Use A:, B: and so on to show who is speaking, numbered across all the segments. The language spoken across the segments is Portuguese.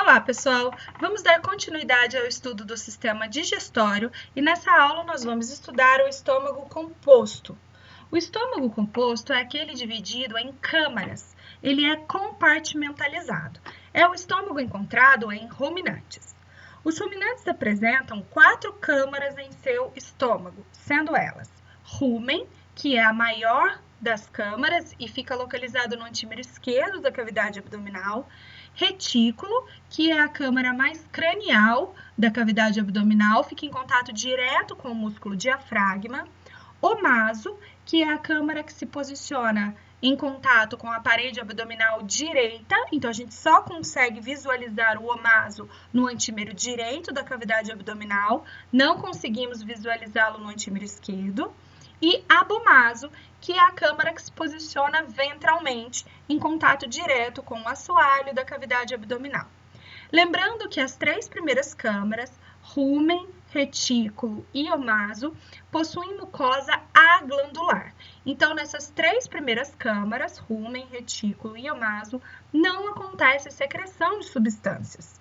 A: Olá, pessoal! Vamos dar continuidade ao estudo do sistema digestório e nessa aula nós vamos estudar o estômago composto. O estômago composto é aquele dividido em câmaras, ele é compartimentalizado. É o estômago encontrado em ruminantes. Os ruminantes apresentam 4 câmaras em seu estômago, sendo elas rumen, que é a maior das câmaras e fica localizado no antímero esquerdo da cavidade abdominal, retículo, que é a câmara mais cranial da cavidade abdominal, fica em contato direto com o músculo diafragma, omaso, que é a câmara que se posiciona em contato com a parede abdominal direita, então a gente só consegue visualizar o omaso no antímero direito da cavidade abdominal, não conseguimos visualizá-lo no antímero esquerdo, e abomaso, que é a câmara que se posiciona ventralmente, em contato direto com o assoalho da cavidade abdominal. Lembrando que as 3 primeiras câmaras, rumen, retículo e omaso, possuem mucosa aglandular. Então, nessas 3 primeiras câmaras, rumen, retículo e omaso, não acontece secreção de substâncias.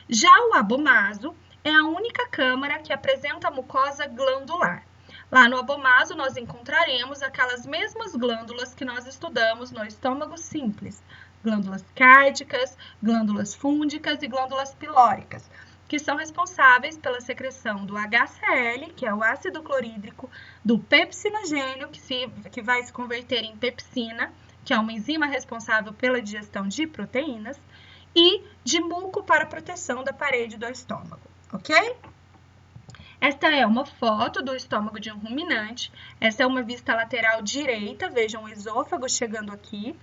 A: Já o abomaso é a única câmara que apresenta mucosa glandular. Lá no abomaso, nós encontraremos aquelas mesmas glândulas que nós estudamos no estômago simples, glândulas cárdicas, glândulas fúngicas e glândulas pilóricas, que são responsáveis pela secreção do HCl, que é o ácido clorídrico, do pepsinogênio, que vai se converter em pepsina, que é uma enzima responsável pela digestão de proteínas, e de muco para proteção da parede do estômago, ok? Esta é uma foto do estômago de um ruminante. Essa é uma vista lateral direita, vejam o esôfago chegando aqui.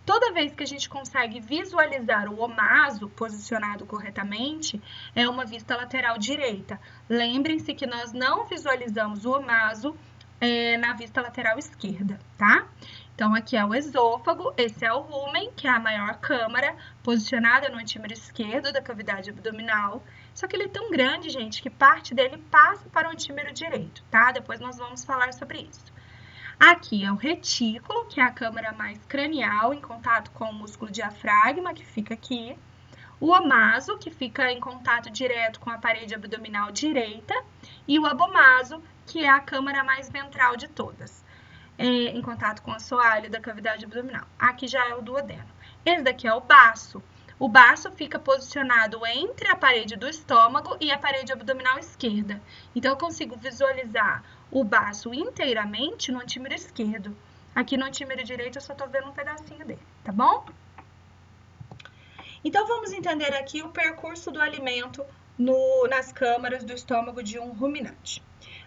A: Toda vez que a gente consegue visualizar o omaso posicionado corretamente, é uma vista lateral direita. Lembrem-se que nós não visualizamos o omaso na vista lateral esquerda, tá? Então, aqui é o esôfago, esse é o rumen, que é a maior câmara, posicionada no antímero esquerdo da cavidade abdominal. Só que ele é tão grande, gente, que parte dele passa para o antímero direito, tá? Depois nós vamos falar sobre isso. Aqui é o retículo, que é a câmara mais cranial, em contato com o músculo diafragma, que fica aqui. O omaso, que fica em contato direto com a parede abdominal direita. E o abomaso, que é a câmara mais ventral de todas, em contato com o assoalho da cavidade abdominal. Aqui já é o duodeno. Esse daqui é o baço. O baço fica posicionado entre a parede do estômago e a parede abdominal esquerda. Então, eu consigo visualizar o baço inteiramente no antímero esquerdo. Aqui no antímero direito, eu só estou vendo um pedacinho dele, tá bom? Então, vamos entender aqui o percurso do alimento nas câmaras do estômago de um ruminante.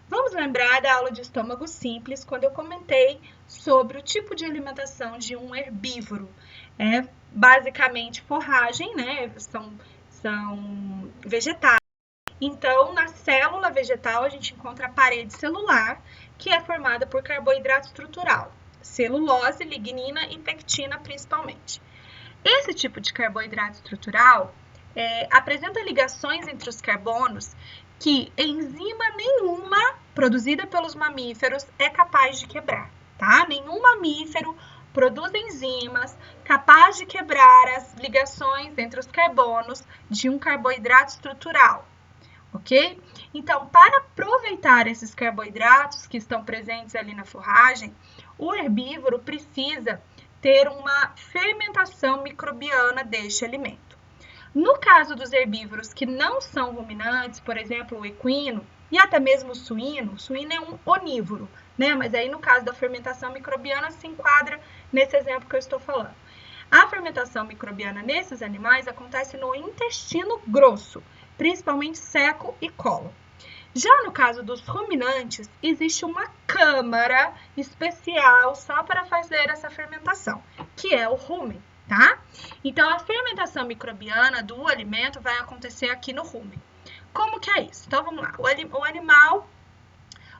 A: Vamos lembrar da aula de estômago simples, quando eu comentei sobre o tipo de alimentação de um herbívoro. É basicamente forragem, né? São vegetais. Então, na célula vegetal, a gente encontra a parede celular, que é formada por carboidrato estrutural, celulose, lignina e pectina, principalmente. Esse tipo de carboidrato estrutural apresenta ligações entre os carbonos que enzima nenhuma produzida pelos mamíferos é capaz de quebrar, tá? Nenhum mamífero produz enzimas capazes de quebrar as ligações entre os carbonos de um carboidrato estrutural, ok? Então, para aproveitar esses carboidratos que estão presentes ali na forragem, o herbívoro precisa ter uma fermentação microbiana deste alimento. No caso dos herbívoros que não são ruminantes, por exemplo, o equino e até mesmo o suíno é um onívoro, né? Mas aí no caso da fermentação microbiana se enquadra nesse exemplo que eu estou falando. A fermentação microbiana nesses animais acontece no intestino grosso, principalmente seco e cólon. Já no caso dos ruminantes, existe uma câmara especial só para fazer essa fermentação, que é o rumen, tá? Então, a fermentação microbiana do alimento vai acontecer aqui no rumen. Como que é isso? Então, vamos lá. O animal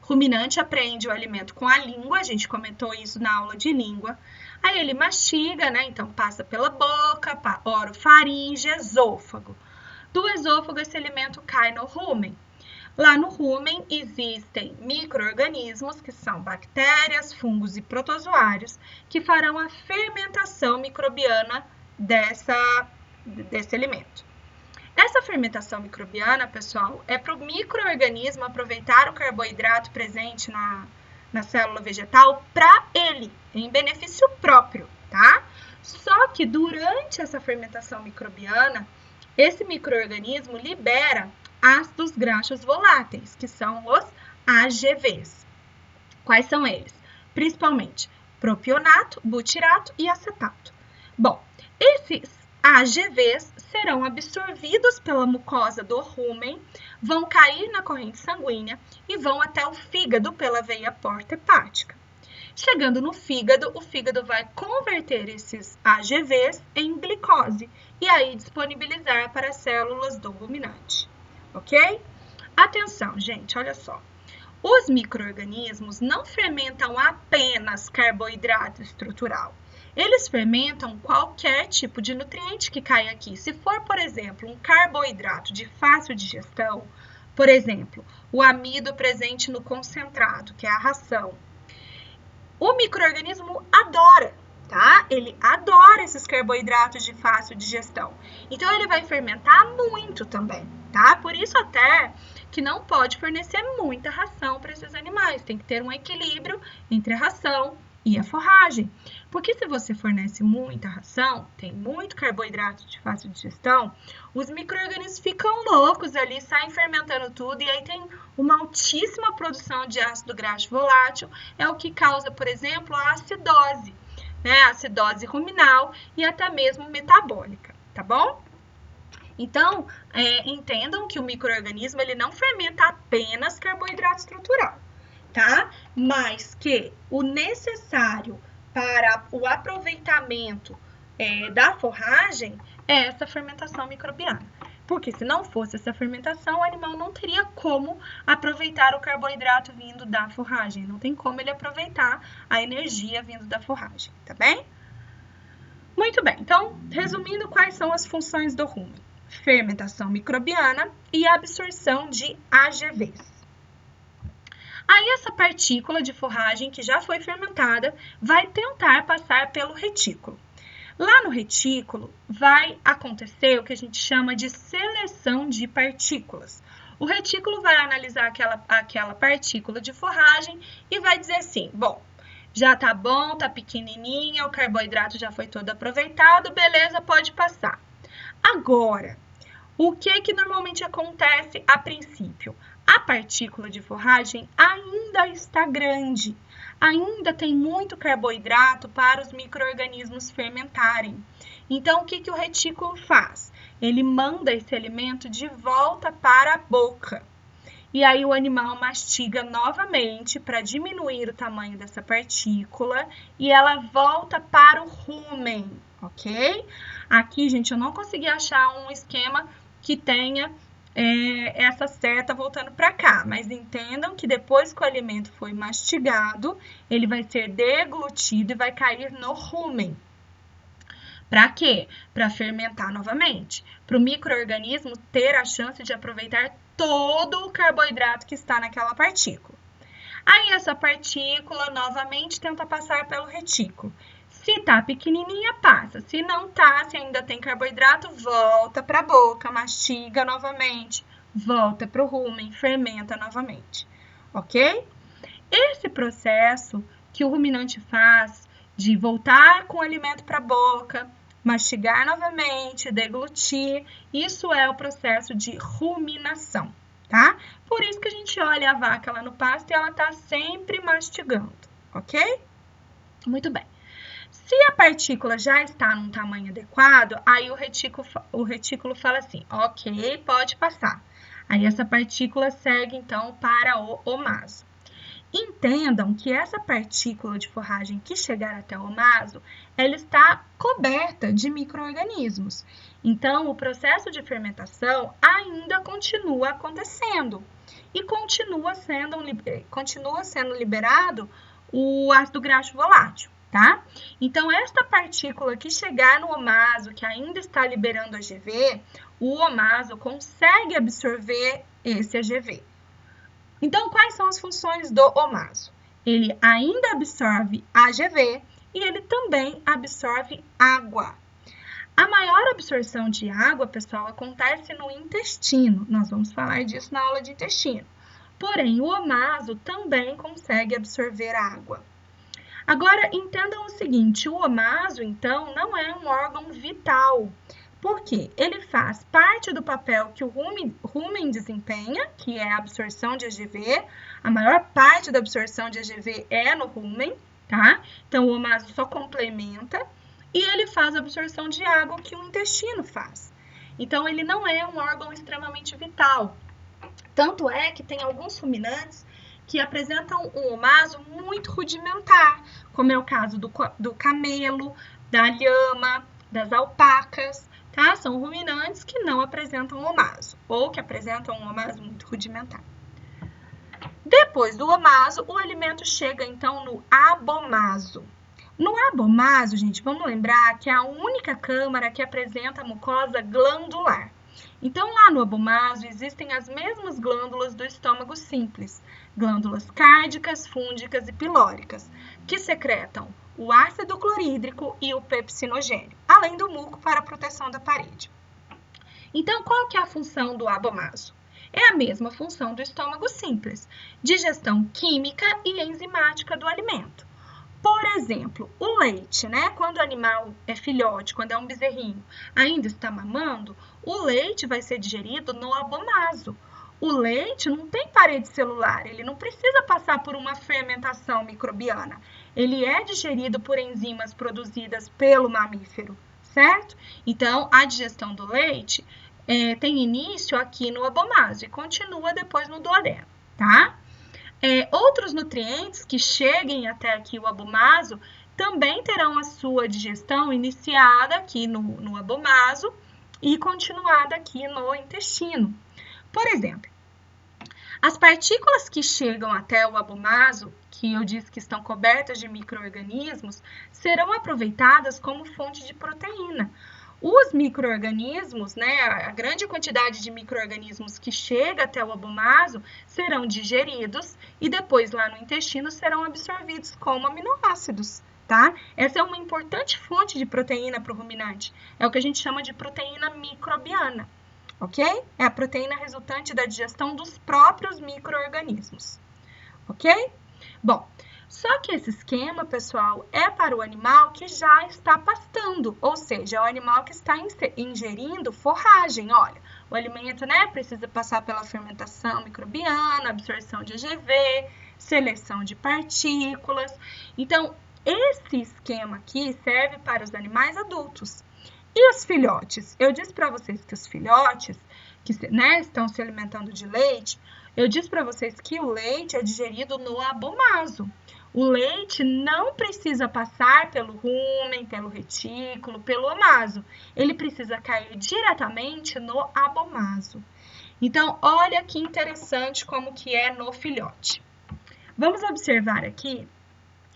A: ruminante apreende o alimento com a língua, a gente comentou isso na aula de língua. Aí ele mastiga, né? Então, passa pela boca, orofaringe, esôfago. Do esôfago, esse alimento cai no rumen. Lá no rumen existem micro-organismos, que são bactérias, fungos e protozoários, que farão a fermentação microbiana desse alimento. Essa fermentação microbiana, pessoal, é para o micro-organismo aproveitar o carboidrato presente na célula vegetal para ele, em benefício próprio, tá? Só que durante essa fermentação microbiana, esse micro-organismo libera ácidos graxos voláteis, que são os AGVs. Quais são eles? Principalmente propionato, butirato e acetato. Bom, esses AGVs serão absorvidos pela mucosa do rumen, vão cair na corrente sanguínea e vão até o fígado pela veia porta hepática. Chegando no fígado, o fígado vai converter esses AGVs em glicose e aí disponibilizar para as células do ruminante, ok? Atenção, gente, olha só. Os micro-organismos não fermentam apenas carboidrato estrutural. Eles fermentam qualquer tipo de nutriente que cai aqui. Se for, por exemplo, um carboidrato de fácil digestão, por exemplo, o amido presente no concentrado, que é a ração, o micro-organismo adora, tá? Ele adora esses carboidratos de fácil digestão. Então, ele vai fermentar muito também, tá? Por isso até que não pode fornecer muita ração para esses animais. Tem que ter um equilíbrio entre a ração e a forragem. Porque se você fornece muita ração, tem muito carboidrato de fácil digestão, os micro-organismos ficam loucos ali, saem fermentando tudo e aí tem uma altíssima produção de ácido graxo volátil, é o que causa, por exemplo, a acidose, né? A acidose ruminal e até mesmo metabólica, tá bom? Então, entendam que o micro-organismo ele não fermenta apenas carboidrato estrutural, tá? Mas que o necessário para o aproveitamento da forragem é essa fermentação microbiana. Porque se não fosse essa fermentação, o animal não teria como aproveitar o carboidrato vindo da forragem. Não tem como ele aproveitar a energia vindo da forragem, tá bem? Muito bem, então, resumindo, quais são as funções do rumen? Fermentação microbiana e absorção de AGVs. Aí essa partícula de forragem que já foi fermentada vai tentar passar pelo retículo. Lá no retículo vai acontecer o que a gente chama de seleção de partículas. O retículo vai analisar aquela partícula de forragem e vai dizer assim, bom, já tá bom, tá pequenininha, o carboidrato já foi todo aproveitado, beleza, pode passar. Agora, o que normalmente acontece a princípio? A partícula de forragem ainda está grande, ainda tem muito carboidrato para os micro-organismos fermentarem. Então, o que o retículo faz? Ele manda esse alimento de volta para a boca. E aí o animal mastiga novamente para diminuir o tamanho dessa partícula e ela volta para o rumen, ok? Aqui, gente, eu não consegui achar um esquema que tenha essa seta voltando para cá, mas entendam que depois que o alimento foi mastigado, ele vai ser deglutido e vai cair no rumen. Para quê? Para fermentar novamente, para o micro-organismo ter a chance de aproveitar todo o carboidrato que está naquela partícula. Aí essa partícula novamente tenta passar pelo retículo. Se tá pequenininha, passa. Se não tá, se ainda tem carboidrato, volta para a boca, mastiga novamente, volta para o rumen, fermenta novamente, ok? Esse processo que o ruminante faz de voltar com o alimento para a boca, mastigar novamente, deglutir, isso é o processo de ruminação, tá? Por isso que a gente olha a vaca lá no pasto e ela tá sempre mastigando, ok? Muito bem. Se a partícula já está num tamanho adequado, aí o retículo fala assim, ok, pode passar. Aí essa partícula segue, então, para o omaso. Entendam que essa partícula de forragem que chegar até o omaso, ela está coberta de micro-organismos. Então, o processo de fermentação ainda continua acontecendo e continua sendo liberado o ácido graxo volátil, tá? Então, esta partícula que chegar no omaso, que ainda está liberando AGV, o omaso consegue absorver esse AGV. Então, quais são as funções do omaso? Ele ainda absorve AGV e ele também absorve água. A maior absorção de água, pessoal, acontece no intestino. Nós vamos falar disso na aula de intestino. Porém, o omaso também consegue absorver água. Agora, entendam o seguinte, o omaso, então, não é um órgão vital. Por quê? Ele faz parte do papel que o rumen desempenha, que é a absorção de AGV. A maior parte da absorção de AGV é no rumen, tá? Então, o omaso só complementa. E ele faz a absorção de água que o intestino faz. Então, ele não é um órgão extremamente vital. Tanto é que tem alguns ruminantes que apresentam um omaso muito rudimentar, como é o caso do camelo, da lhama, das alpacas, tá? São ruminantes que não apresentam omaso, ou que apresentam um omaso muito rudimentar. Depois do omaso, o alimento chega, então, no abomaso. No abomaso, gente, vamos lembrar que é a única câmara que apresenta a mucosa glandular. Então, lá no abomaso, existem as mesmas glândulas do estômago simples, glândulas cárdicas, fúngicas e pilóricas, que secretam o ácido clorídrico e o pepsinogênio, além do muco para a proteção da parede. Então, qual que é a função do abomaso? É a mesma função do estômago simples, digestão química e enzimática do alimento. Por exemplo, o leite, né? Quando o animal é filhote, quando é um bezerrinho, ainda está mamando, o leite vai ser digerido no abomaso. O leite não tem parede celular, ele não precisa passar por uma fermentação microbiana. Ele é digerido por enzimas produzidas pelo mamífero, certo? Então, a digestão do leite tem início aqui no abomaso e continua depois no duodeno, tá? Outros nutrientes que cheguem até aqui o abomaso também terão a sua digestão iniciada aqui no abomaso e continuada aqui no intestino. Por exemplo, as partículas que chegam até o abomaso, que eu disse que estão cobertas de micro-organismos, serão aproveitadas como fonte de proteína. Os micro-organismos, né, a grande quantidade de micro-organismos que chega até o abomaso serão digeridos e depois lá no intestino serão absorvidos como aminoácidos, tá? Essa é uma importante fonte de proteína para o ruminante. É o que a gente chama de proteína microbiana, ok? É a proteína resultante da digestão dos próprios micro-organismos, ok? Bom, só que esse esquema, pessoal, é para o animal que já está pastando, ou seja, é o animal que está ingerindo forragem. Olha, o alimento, né, precisa passar pela fermentação microbiana, absorção de AGV, seleção de partículas. Então, esse esquema aqui serve para os animais adultos. E os filhotes? Eu disse para vocês que os filhotes, que né, estão se alimentando de leite, eu disse para vocês que o leite é digerido no abomaso. O leite não precisa passar pelo rumen, pelo retículo, pelo omaso. Ele precisa cair diretamente no abomaso. Então, olha que interessante como que é no filhote. Vamos observar aqui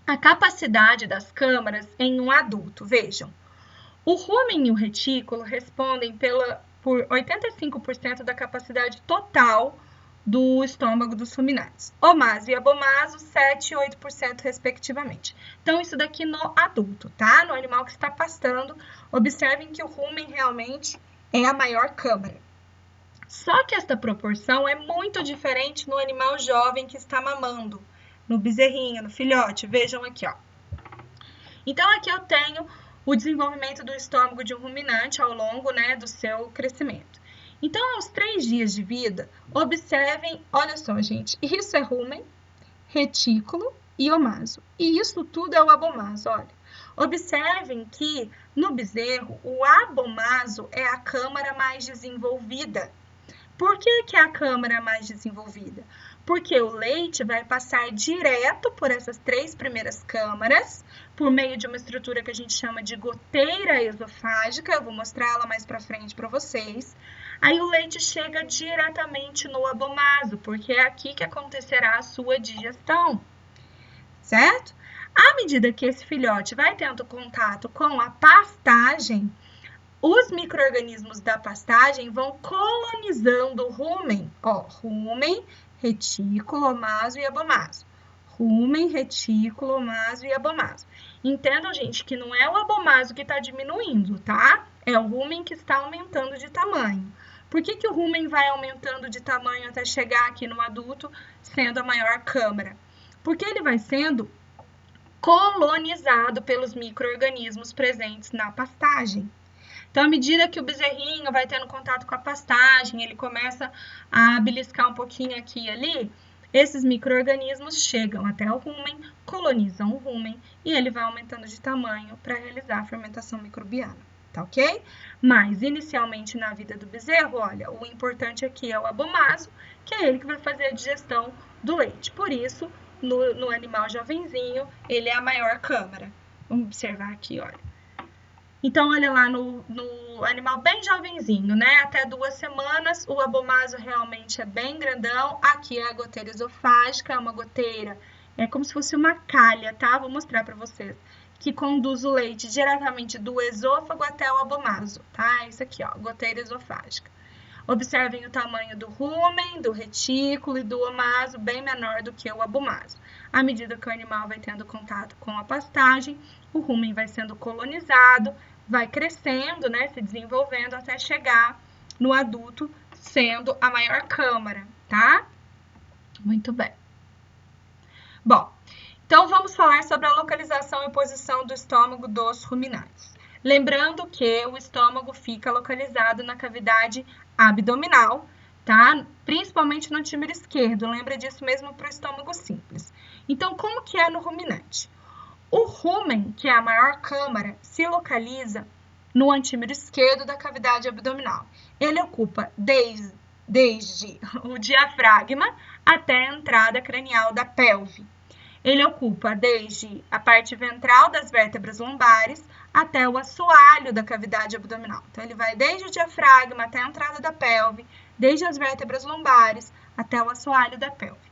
A: a capacidade das câmaras em um adulto. Vejam, o rumen e o retículo respondem por 85% da capacidade total do estômago dos ruminantes. Omaso e abomaso, 7% e 8% respectivamente. Então, isso daqui no adulto, tá? No animal que está pastando, observem que o rumen realmente é a maior câmara. Só que esta proporção é muito diferente no animal jovem que está mamando, no bezerrinho, no filhote. Vejam aqui, ó. Então, aqui eu tenho o desenvolvimento do estômago de um ruminante ao longo, né, do seu crescimento. Então, aos 3 dias de vida, observem, olha só, gente, isso é rumen, retículo e omaso. E isso tudo é o abomaso, olha. Observem que no bezerro, o abomaso é a câmara mais desenvolvida. Por que é a câmara mais desenvolvida? Porque o leite vai passar direto por essas 3 primeiras câmaras, por meio de uma estrutura que a gente chama de goteira esofágica. Eu vou mostrar ela mais para frente para vocês. Aí o leite chega diretamente no abomaso, porque é aqui que acontecerá a sua digestão, certo? À medida que esse filhote vai tendo contato com a pastagem, os micro-organismos da pastagem vão colonizando o rumen, ó, rumen, retículo, omaso e abomaso. Rumen, retículo, omaso e abomaso. Entendam, gente, que não é o abomaso que está diminuindo, tá? É o rumen que está aumentando de tamanho. Por que que o rumen vai aumentando de tamanho até chegar aqui no adulto, sendo a maior câmara? Porque ele vai sendo colonizado pelos micro-organismos presentes na pastagem. Então, à medida que o bezerrinho vai tendo contato com a pastagem, ele começa a beliscar um pouquinho aqui e ali, esses micro-organismos chegam até o rumen, colonizam o rumen e ele vai aumentando de tamanho para realizar a fermentação microbiana, tá ok? Mas, inicialmente na vida do bezerro, olha, o importante aqui é o abomaso, que é ele que vai fazer a digestão do leite. Por isso, no animal jovenzinho, ele é a maior câmara. Vamos observar aqui, olha. Então, olha lá no animal bem jovenzinho, né? Até 2 semanas, o abomaso realmente é bem grandão. Aqui é a goteira esofágica, é uma goteira, é como se fosse uma calha, tá? Vou mostrar para vocês. Que conduz o leite diretamente do esôfago até o abomaso, tá? Isso aqui, ó, goteira esofágica. Observem o tamanho do rumen, do retículo e do omaso, bem menor do que o abomaso. À medida que o animal vai tendo contato com a pastagem, o rumen vai sendo colonizado, vai crescendo, né, se desenvolvendo até chegar no adulto, sendo a maior câmara, tá? Muito bem. Bom, então vamos falar sobre a localização e posição do estômago dos ruminantes. Lembrando que o estômago fica localizado na cavidade abdominal, tá? Principalmente no antímero esquerdo, lembra disso mesmo para o estômago simples. Então, como que é no ruminante? O rumen, que é a maior câmara, se localiza no antímero esquerdo da cavidade abdominal. Ele ocupa desde o diafragma até a entrada cranial da pelve. Ele ocupa desde a parte ventral das vértebras lombares até o assoalho da cavidade abdominal. Então, ele vai desde o diafragma até a entrada da pelve, desde as vértebras lombares até o assoalho da pelve.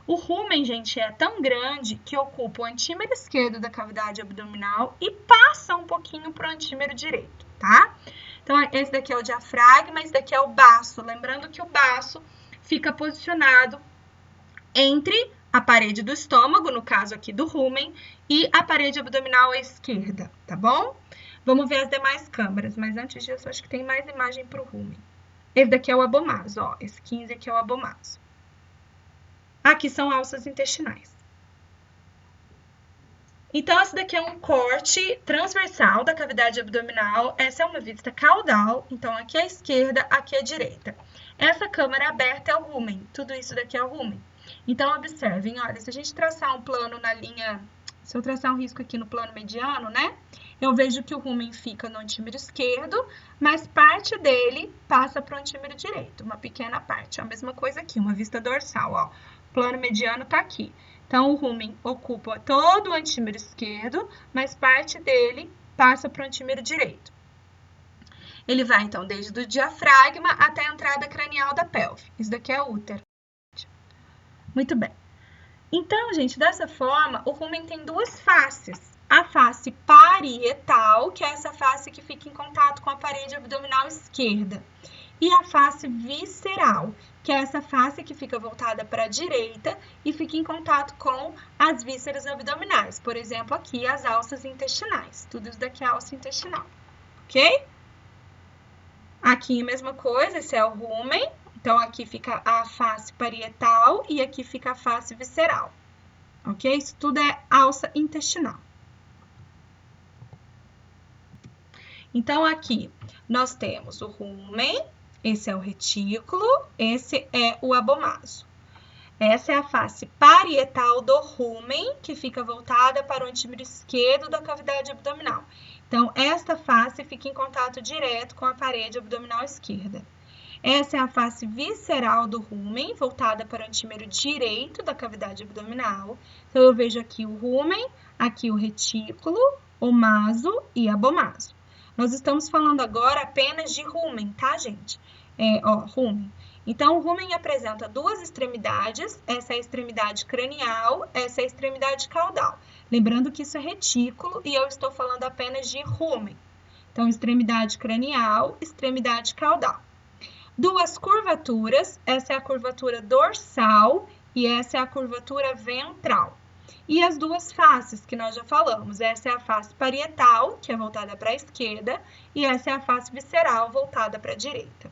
A: O rumen, gente, é tão grande que ocupa o antímero esquerdo da cavidade abdominal e passa um pouquinho para o antímero direito, tá? Então, esse daqui é o diafragma, esse daqui é o baço. Lembrando que o baço fica posicionado entre a parede do estômago, no caso aqui do rumen, e a parede abdominal à esquerda, tá bom? Vamos ver as demais câmaras, mas antes disso, acho que tem mais imagem para o rumen. Esse daqui é o abomaso, ó, esse 15 aqui é o abomaso. Aqui são alças intestinais. Então, esse daqui é um corte transversal da cavidade abdominal. Essa é uma vista caudal, então aqui é a esquerda, aqui é a direita. Essa câmara aberta é o rumen, tudo isso daqui é o rumen. Então, observem, olha, se a gente traçar um plano na linha, se eu traçar um risco aqui no plano mediano, né? Eu vejo que o rumen fica no antímero esquerdo, mas parte dele passa para o antímero direito, uma pequena parte. A mesma coisa aqui, uma vista dorsal, ó. O plano mediano tá aqui. Então, o rumen ocupa todo o antímero esquerdo, mas parte dele passa para o antímero direito. Ele vai, então, desde o diafragma até a entrada cranial da pelve. Isso daqui é o útero. Muito bem. Então, gente, dessa forma, o rumen tem 2 faces. A face parietal, que é essa face que fica em contato com a parede abdominal esquerda. E a face visceral, que é essa face que fica voltada para a direita e fica em contato com as vísceras abdominais. Por exemplo, aqui as alças intestinais. Tudo isso daqui é alça intestinal, ok? Aqui a mesma coisa, esse é o rumen. Então, aqui fica a face parietal e aqui fica a face visceral, ok? Isso tudo é alça intestinal. Então, aqui nós temos o rumen, esse é o retículo, esse é o abomaso. Essa é a face parietal do rumen, que fica voltada para o antímero esquerdo da cavidade abdominal. Então, esta face fica em contato direto com a parede abdominal esquerda. Essa é a face visceral do rumen, voltada para o antímero direito da cavidade abdominal. Então, eu vejo aqui o rumen, aqui o retículo, omaso e abomaso. Nós estamos falando agora apenas de rumen, tá, gente? Rumen. Então, o rumen apresenta 2 extremidades, essa é a extremidade cranial, essa é a extremidade caudal. Lembrando que isso é retículo e eu estou falando apenas de rumen. Então, extremidade cranial, extremidade caudal. 2 curvaturas, essa é a curvatura dorsal e essa é a curvatura ventral. e as duas faces que nós já falamos. Essa é a face parietal, que é voltada para a esquerda, e essa é a face visceral, voltada para a direita.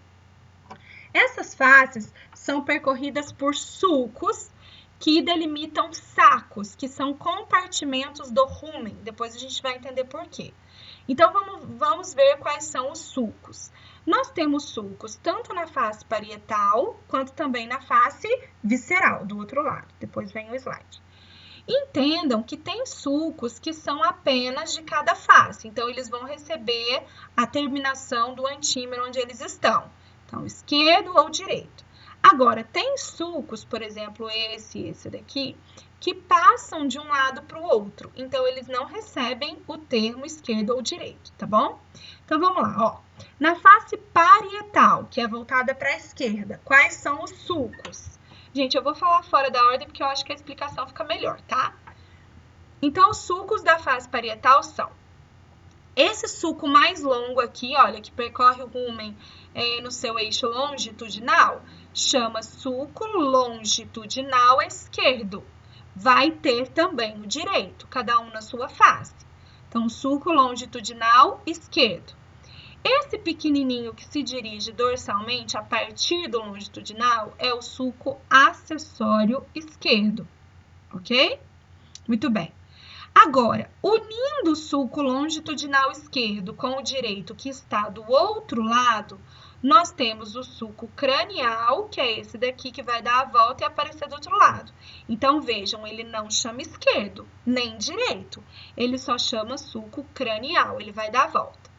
A: Essas faces são percorridas por sulcos que delimitam sacos, que são compartimentos do rumen. Depois a gente vai entender por quê. Então, vamos ver quais são os sulcos. Nós temos sulcos tanto na face parietal, quanto também na face visceral, do outro lado. Depois vem o slide. Entendam que tem sulcos que são apenas de cada face. Então, eles vão receber a terminação do antímero onde eles estão. Então, esquerdo ou direito. Agora, tem sulcos, por exemplo, esse daqui, que passam de um lado para o outro. Então, eles não recebem o termo esquerdo ou direito, tá bom? Então, vamos lá, ó. Na face parietal, que é voltada para a esquerda, quais são os sulcos? Gente, eu vou falar fora da ordem porque eu acho que a explicação fica melhor, tá? Então, os sulcos da face parietal são esse sulco mais longo aqui, olha, que percorre o rumen no seu eixo longitudinal, chama sulco longitudinal esquerdo. Vai ter também o direito, cada um na sua face. Então, sulco longitudinal esquerdo. Esse pequenininho que se dirige dorsalmente a partir do longitudinal é o sulco acessório esquerdo, ok? Muito bem. Agora, unindo o sulco longitudinal esquerdo com o direito que está do outro lado, nós temos o sulco cranial, que é esse daqui que vai dar a volta e aparecer do outro lado. Então, vejam, ele não chama esquerdo, nem direito. Ele só chama sulco cranial, ele vai dar a volta.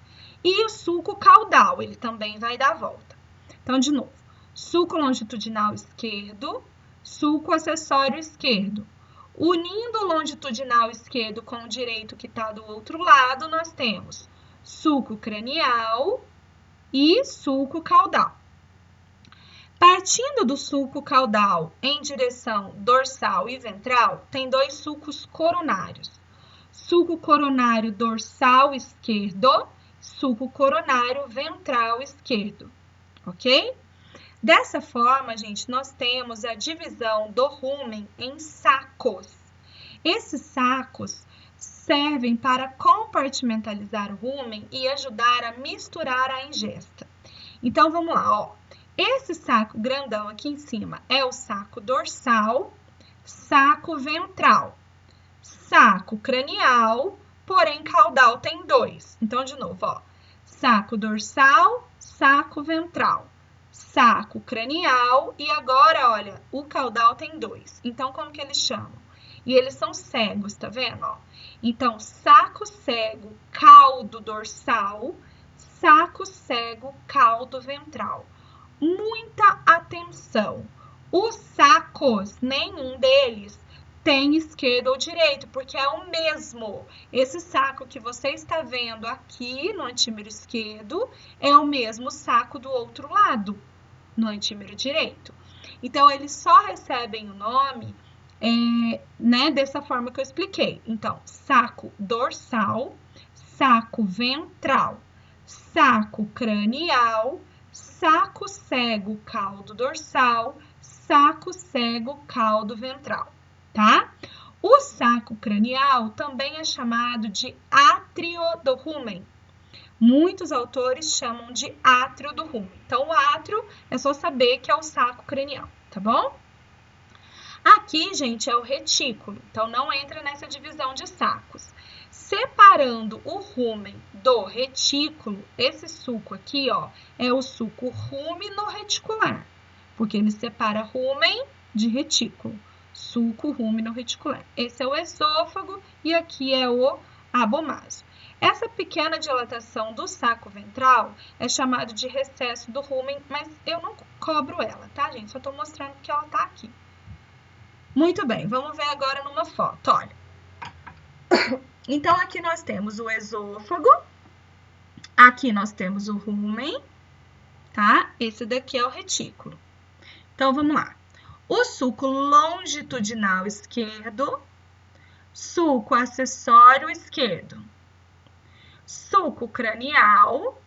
A: E o sulco caudal, ele também vai dar a volta. Então, de novo, sulco longitudinal esquerdo, sulco acessório esquerdo. Unindo o longitudinal esquerdo com o direito que está do outro lado, nós temos sulco cranial e sulco caudal. Partindo do sulco caudal em direção dorsal e ventral, tem dois sulcos coronários. Sulco coronário dorsal esquerdo, sulco coronário ventral esquerdo, ok? Dessa forma, gente, nós temos a divisão do rumen em sacos. Esses sacos servem para compartimentalizar o rumen e ajudar a misturar a ingesta. Então, vamos lá, ó. Esse saco grandão aqui em cima é o saco dorsal, saco ventral, saco cranial, porém caudal tem dois. Então, de novo, ó. Saco dorsal, saco ventral, saco cranial e agora, olha, o caudal tem dois. Então, como que eles chamam? E eles são cegos, tá vendo? Ó? Então, saco cego, caldo dorsal, saco cego, caldo ventral. Muita atenção! Os sacos, nenhum deles tem esquerdo ou direito, porque é o mesmo. Esse saco que você está vendo aqui no antímero esquerdo é o mesmo saco do outro lado, no antímero direito. Então, eles só recebem o nome dessa forma que eu expliquei. Então, saco dorsal, saco ventral, saco cranial, saco cego, caldo dorsal, saco cego, caldo ventral, tá? O saco cranial também é chamado de átrio do rumen. Muitos autores chamam de átrio do rumen. Então, o átrio é só saber que é o saco cranial, tá bom? Aqui, gente, é o retículo, então não entra nessa divisão de sacos. Separando o rumen do retículo, esse sulco aqui, ó, é o sulco rumino-reticular, porque ele separa rumen de retículo. Sulco rumino-reticular. Esse é o esôfago e aqui é o abomáso. Essa pequena dilatação do saco ventral é chamado de recesso do rumen, mas eu não cobro ela, tá, gente? Só tô mostrando que ela tá aqui. Muito bem, vamos ver agora numa foto, olha. Então, aqui nós temos o esôfago, aqui nós temos o rumen, tá? Esse daqui é o retículo. Então, vamos lá. O sulco longitudinal esquerdo, sulco acessório esquerdo, sulco cranial,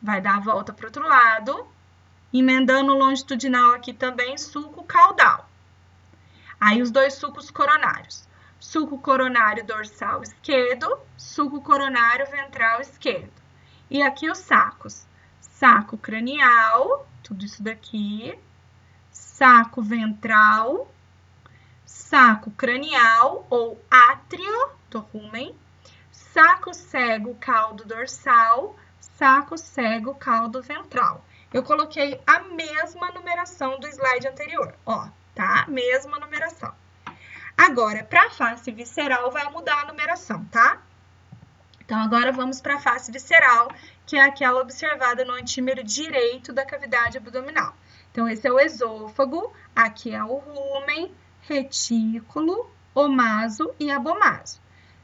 A: vai dar a volta para o outro lado, emendando o longitudinal aqui também, sulco caudal. Aí, os dois sulcos coronários. Sulco coronário dorsal esquerdo, sulco coronário ventral esquerdo. E aqui os sacos. Saco cranial, tudo isso daqui. Saco ventral, saco cranial ou átrio do rumen, saco cego caldo dorsal, saco cego caldo ventral. Eu coloquei a mesma numeração do slide anterior, ó, tá? Mesma numeração. Agora, para a face visceral, vai mudar a numeração, tá? Então, agora vamos para a face visceral, que é aquela observada no antímero direito da cavidade abdominal. Então, esse é o esôfago, aqui é o rumen, retículo, omaso e abomaso,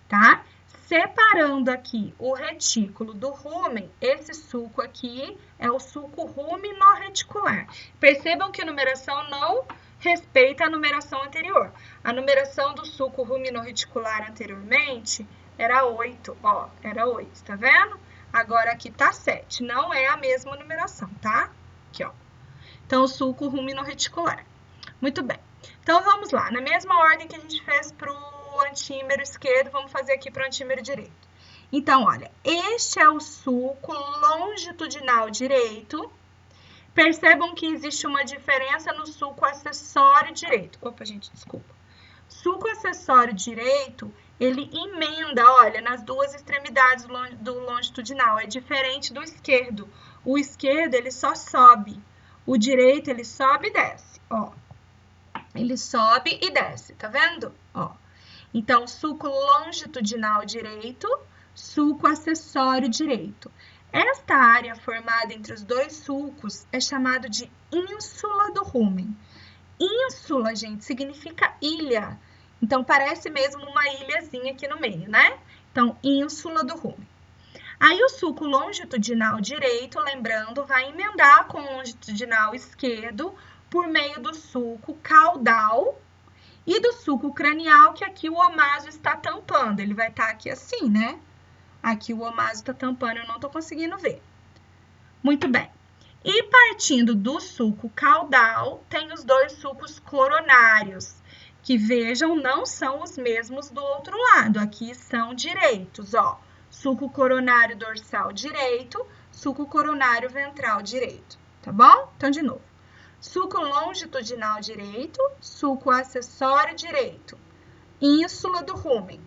A: tá? Separando aqui o retículo do rumen, esse sulco aqui é o sulco ruminorreticular. Percebam que a numeração não respeita a numeração anterior. A numeração do sulco ruminorreticular anteriormente era 8, ó, era 8, tá vendo? Agora aqui tá 7, não é a mesma numeração, tá? Aqui, ó. Então, o sulco ruminorreticular. Muito bem. Então, vamos lá. Na mesma ordem que a gente fez para o antímero esquerdo, vamos fazer aqui para o antímero direito. Então, olha, este é o sulco longitudinal direito. Percebam que existe uma diferença no sulco acessório direito. Opa, gente, desculpa. Sulco acessório direito, ele emenda, olha, nas duas extremidades do longitudinal. É diferente do esquerdo. O esquerdo, ele só sobe. O direito, ele sobe e desce, ó. Ele sobe e desce, tá vendo? Ó. Então, sulco longitudinal direito, sulco acessório direito. Esta área formada entre os dois sulcos é chamada de ínsula do rumen. Ínsula, gente, significa ilha. Então, parece mesmo uma ilhazinha aqui no meio, né? Então, ínsula do rumen. Aí, o sulco longitudinal direito, lembrando, vai emendar com o longitudinal esquerdo por meio do sulco caudal e do sulco cranial, que aqui o omaso está tampando. Ele vai estar aqui assim, né? Aqui o omaso está tampando, eu não estou conseguindo ver. Muito bem. E partindo do sulco caudal, tem os dois sulcos coronários, que, vejam, não são os mesmos do outro lado. Aqui são direitos, ó. Sulco coronário dorsal direito, sulco coronário ventral direito, tá bom? Então, de novo. Sulco longitudinal direito, sulco acessório direito, ínsula do rumen.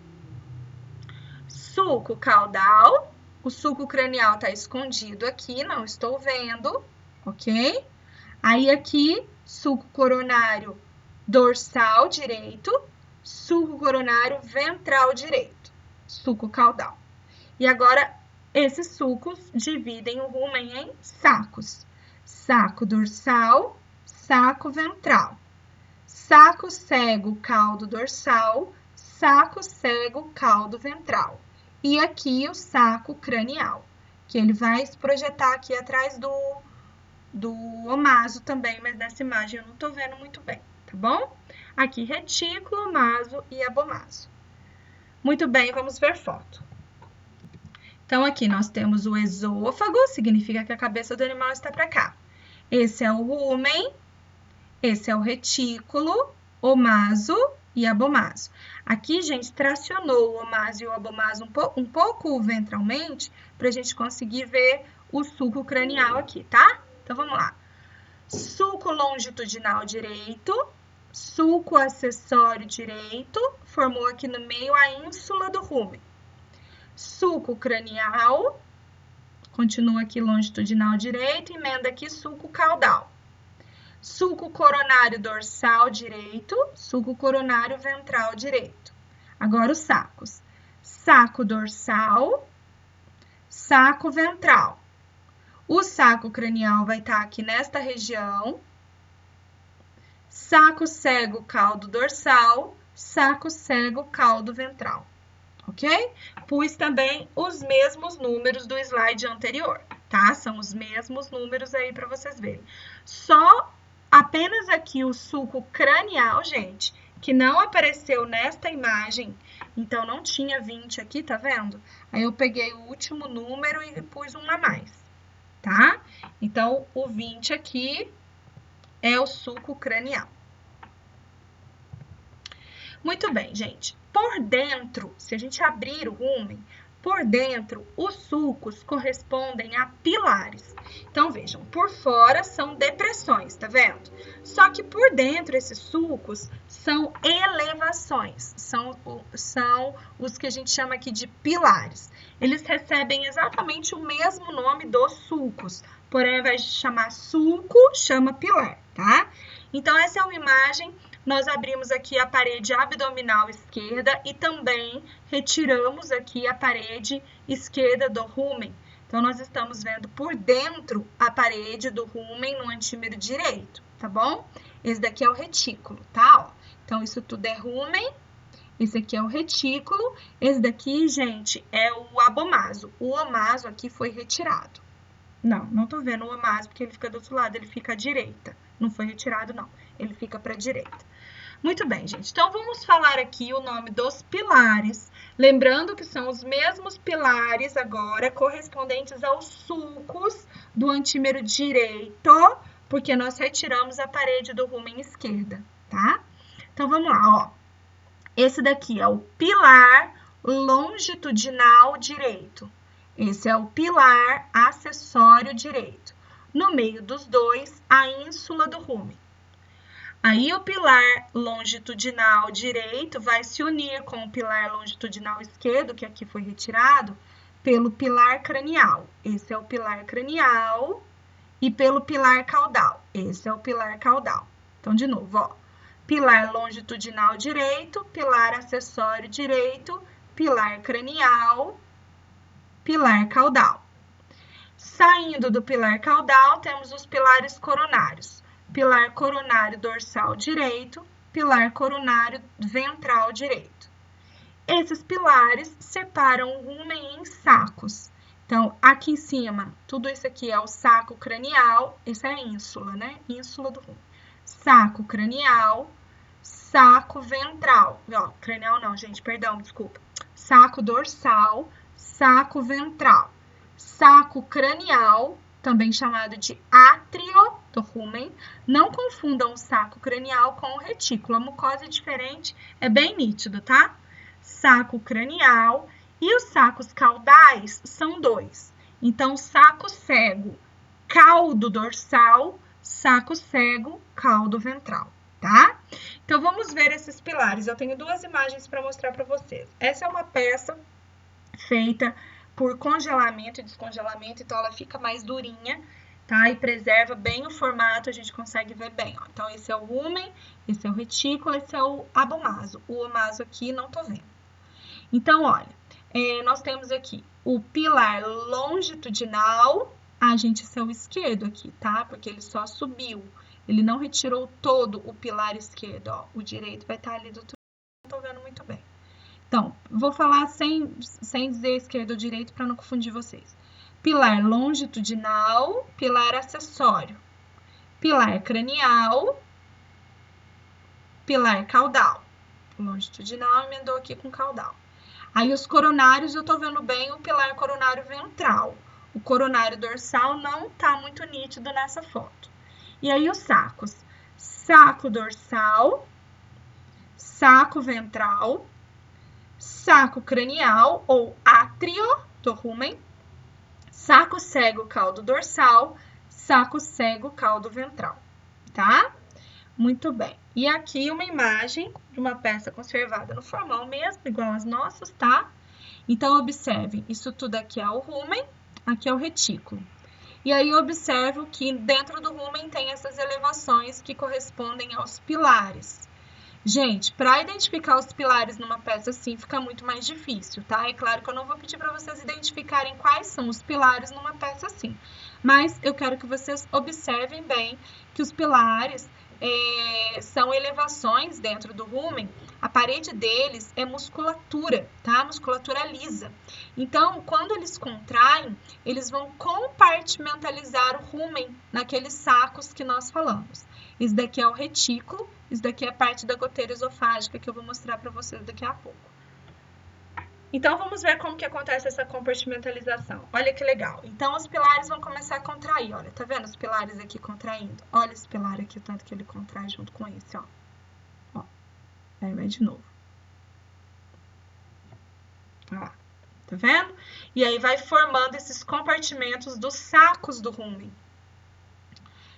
A: Sulco caudal, o sulco cranial está escondido aqui, não estou vendo, ok? Aí aqui, sulco coronário dorsal direito, sulco coronário ventral direito, sulco caudal. E agora, esses sulcos dividem o rumen em sacos. Saco dorsal, saco ventral. Saco cego, caldo dorsal, saco cego, caldo ventral. E aqui o saco cranial, que ele vai se projetar aqui atrás do omaso também, mas nessa imagem eu não tô vendo muito bem, tá bom? Aqui retículo, omaso e abomaso. Muito bem, vamos ver foto. Então, aqui nós temos o esôfago, significa que a cabeça do animal está para cá. Esse é o rumen, esse é o retículo, omaso e abomaso. Aqui, gente, tracionou o omaso e o abomaso um pouco ventralmente, para a gente conseguir ver o sulco cranial aqui, tá? Então, vamos lá. Sulco longitudinal direito, sulco acessório direito, formou aqui no meio a ínsula do rumen. Sulco cranial, continua aqui longitudinal direito, emenda aqui sulco caudal. Sulco coronário dorsal direito, sulco coronário ventral direito. Agora os sacos. Saco dorsal, saco ventral. O saco cranial vai estar aqui nesta região. Saco cego, caldo dorsal, saco cego, caldo ventral. Ok? Pus também os mesmos números do slide anterior, tá? São os mesmos números aí para vocês verem. Só apenas aqui o sulco cranial, gente, que não apareceu nesta imagem, então não tinha 20 aqui, tá vendo? Aí eu peguei o último número e pus um a mais, tá? Então, o 20 aqui é o sulco cranial. Muito bem, gente. Por dentro, se a gente abrir o rumen, por dentro, os sulcos correspondem a pilares. Então, vejam, por fora são depressões, tá vendo? Só que por dentro, esses sulcos são elevações, são os que a gente chama aqui de pilares. Eles recebem exatamente o mesmo nome dos sulcos, porém, ao invés de chamar sulco, chama pilar, tá? Então, essa é uma imagem. Nós abrimos aqui a parede abdominal esquerda e também retiramos aqui a parede esquerda do rumen. Então, nós estamos vendo por dentro a parede do rumen no antímero direito, tá bom? Esse daqui é o retículo, tá? Ó. Então, isso tudo é rumen. Esse aqui é o retículo. Esse daqui, gente, é o abomaso. O omaso aqui foi retirado. Não tô vendo o omaso porque ele fica do outro lado, ele fica à direita. Não foi retirado, não. Ele fica para a direita. Muito bem, gente. Então, vamos falar aqui o nome dos pilares. Lembrando que são os mesmos pilares agora, correspondentes aos sulcos do antímero direito, porque nós retiramos a parede do rumen esquerda, tá? Então, vamos lá, ó. Esse daqui é o pilar longitudinal direito. Esse é o pilar acessório direito. No meio dos dois, a ínsula do rumen. Aí o pilar longitudinal direito vai se unir com o pilar longitudinal esquerdo, que aqui foi retirado, pelo pilar cranial. Esse é o pilar cranial e pelo pilar caudal. Esse é o pilar caudal. Então, de novo, ó. Pilar longitudinal direito, pilar acessório direito, pilar cranial, pilar caudal. Saindo do pilar caudal, temos os pilares coronários. Pilar coronário dorsal direito, pilar coronário ventral direito. Esses pilares separam o rumen em sacos. Então, aqui em cima, tudo isso aqui é o saco cranial, essa é a ínsula, né? Ínsula do rumen. Saco cranial, saco ventral. Ó, cranial não, gente, perdão, desculpa. Saco dorsal, saco ventral. Saco cranial, também chamado de átrio do rumen. Não confundam o saco cranial com o retículo. A mucosa é diferente, é bem nítido, tá? Saco cranial e os sacos caudais são dois. Então, saco cego, caldo dorsal, saco cego, caldo ventral, tá? Então, vamos ver esses pilares. Eu tenho duas imagens para mostrar para vocês. Essa é uma peça feita por congelamento e descongelamento, então ela fica mais durinha, tá? E preserva bem o formato, a gente consegue ver bem, ó. Então, esse é o rumen, esse é o retículo, esse é o abomaso. O omaso aqui não tô vendo. Então, olha, nós temos aqui o pilar longitudinal. Gente, esse é o esquerdo aqui, tá? Porque ele só subiu. Ele não retirou todo o pilar esquerdo, ó. O direito vai estar ali do outro lado, não tô vendo muito bem. Então, vou falar sem dizer esquerdo ou direito para não confundir vocês. Pilar longitudinal, pilar acessório. Pilar cranial, pilar caudal. Longitudinal emendou aqui com caudal. Aí os coronários, eu tô vendo bem o pilar coronário ventral. O coronário dorsal não tá muito nítido nessa foto. E aí os sacos. Saco dorsal, saco ventral, saco cranial ou átrio do rumen, saco cego caldo dorsal, saco cego caldo ventral, tá? Muito bem. E aqui uma imagem de uma peça conservada no formol mesmo, igual as nossas, tá? Então, observem, isso tudo aqui é o rumen, aqui é o retículo. E aí, observo que dentro do rumen tem essas elevações que correspondem aos pilares. Gente, para identificar os pilares numa peça assim fica muito mais difícil, tá? É claro que eu não vou pedir para vocês identificarem quais são os pilares numa peça assim, mas eu quero que vocês observem bem que os pilares são elevações dentro do rumen. A parede deles é musculatura, tá? Musculatura lisa. Então, quando eles contraem, eles vão compartimentalizar o rumen naqueles sacos que nós falamos. Isso daqui é o retículo, isso daqui é a parte da goteira esofágica que eu vou mostrar para vocês daqui a pouco. Então, vamos ver como que acontece essa compartimentalização. Olha que legal. Então, os pilares vão começar a contrair, olha. Tá vendo os pilares aqui contraindo? Olha esse pilar aqui, o tanto que ele contrai junto com esse, ó. Ó, aí vai de novo. Ó, tá vendo? E aí vai formando esses compartimentos dos sacos do rumen.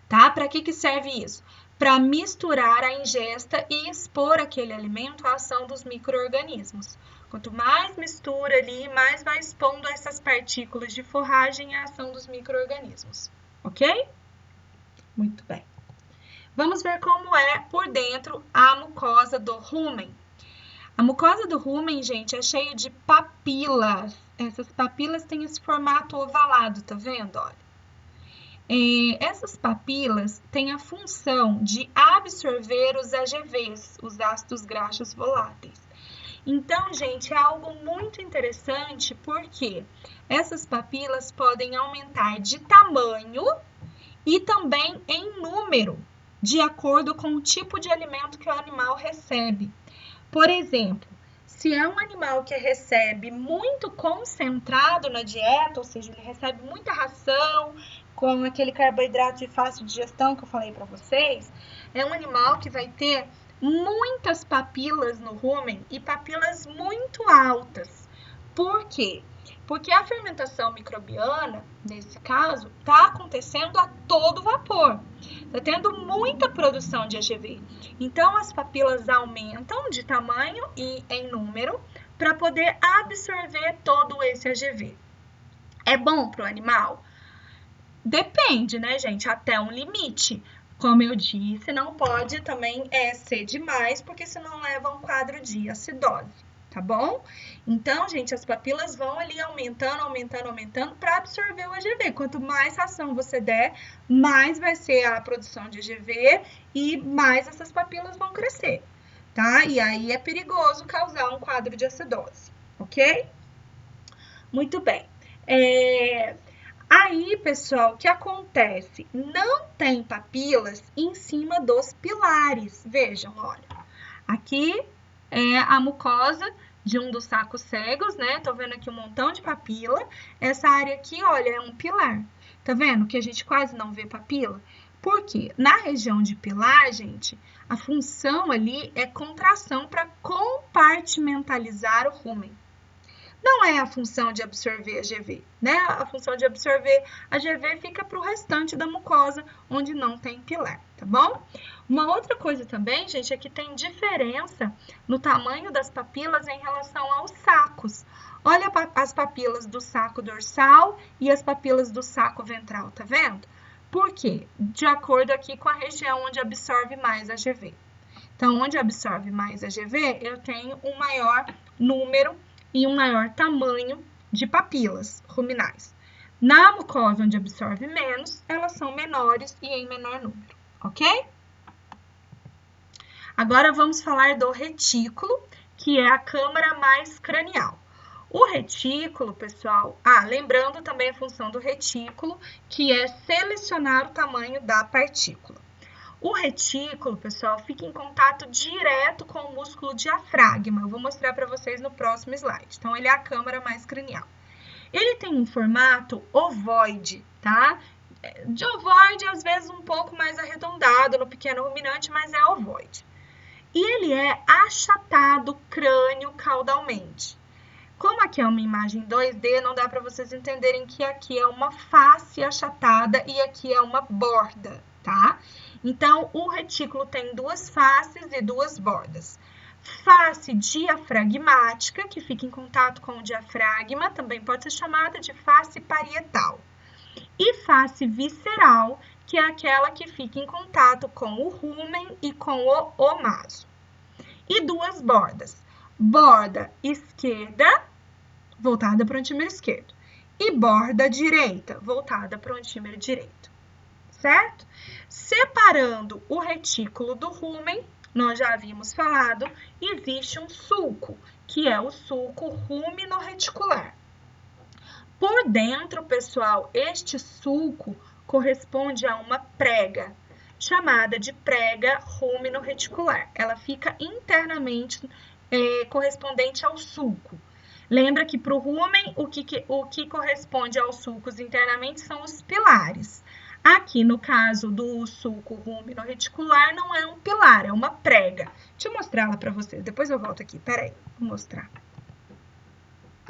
A: Tá? Para que serve isso? Para misturar a ingesta e expor aquele alimento à ação dos micro-organismos. Quanto mais mistura ali, mais vai expondo essas partículas de forragem à ação dos micro-organismos. Ok? Muito bem. Vamos ver como é por dentro a mucosa do rumen. A mucosa do rumen, gente, é cheia de papilas. Essas papilas têm esse formato ovalado, tá vendo? Olha. Essas papilas têm a função de absorver os AGVs, os ácidos graxos voláteis. Então, gente, é algo muito interessante porque essas papilas podem aumentar de tamanho e também em número, de acordo com o tipo de alimento que o animal recebe. Por exemplo, se é um animal que recebe muito concentrado na dieta, ou seja, ele recebe muita ração, com aquele carboidrato de fácil digestão que eu falei para vocês, é um animal que vai ter muitas papilas no rumen e papilas muito altas. Por quê? Porque a fermentação microbiana, nesse caso, está acontecendo a todo vapor. Está tendo muita produção de AGV. Então, as papilas aumentam de tamanho e em número para poder absorver todo esse AGV. É bom para o animal? Depende, né, gente? Até um limite. Como eu disse, não pode também ser demais, porque senão leva a um quadro de acidose, tá bom? Então, gente, as papilas vão ali aumentando para absorver o AGV. Quanto mais ração você der, mais vai ser a produção de AGV e mais essas papilas vão crescer, tá? E aí é perigoso causar um quadro de acidose, ok? Muito bem. Aí, pessoal, o que acontece? Não tem papilas em cima dos pilares. Vejam, olha. Aqui é a mucosa de um dos sacos cegos, né? Tô vendo aqui um montão de papila. Essa área aqui, olha, é um pilar. Tá vendo que a gente quase não vê papila? Por quê? Na região de pilar, gente, a função ali é contração para compartimentalizar o rumen. Não é a função de absorver a GV, né? A função de absorver a GV fica para o restante da mucosa, onde não tem pilar, tá bom? Uma outra coisa também, gente, é que tem diferença no tamanho das papilas em relação aos sacos. Olha as papilas do saco dorsal e as papilas do saco ventral, tá vendo? Por quê? De acordo aqui com a região onde absorve mais a GV. Então, onde absorve mais a GV, eu tenho um maior número e um maior tamanho de papilas ruminais. Na mucosa, onde absorve menos, elas são menores e em menor número, ok? Agora vamos falar do retículo, que é a câmara mais cranial. O retículo, pessoal, lembrando também a função do retículo, que é selecionar o tamanho da partícula. O retículo, pessoal, fica em contato direto com o músculo diafragma. Eu vou mostrar para vocês no próximo slide. Então, ele é a câmara mais cranial. Ele tem um formato ovoide, tá? De ovoide, às vezes, um pouco mais arredondado no pequeno ruminante, mas é ovoide. E ele é achatado crânio-caudalmente. Como aqui é uma imagem 2D, não dá para vocês entenderem que aqui é uma face achatada e aqui é uma borda, tá? Então, o retículo tem duas faces e duas bordas. Face diafragmática, que fica em contato com o diafragma, também pode ser chamada de face parietal. E face visceral, que é aquela que fica em contato com o rumen e com o omaso. E duas bordas. Borda esquerda, voltada para o antímero esquerdo. E borda direita, voltada para o antímero direito. Certo? Separando o retículo do rumen, nós já havíamos falado, existe um sulco, que é o sulco rumino-reticular. Por dentro, pessoal, este sulco corresponde a uma prega, chamada de prega rumino-reticular. Ela fica internamente correspondente ao sulco. Lembra que para o rumen, o que corresponde aos sulcos internamente são os pilares. Aqui, no caso do sulco rumino-reticular, não é um pilar, é uma prega. Deixa eu mostrar ela para vocês, depois eu volto aqui, peraí, vou mostrar.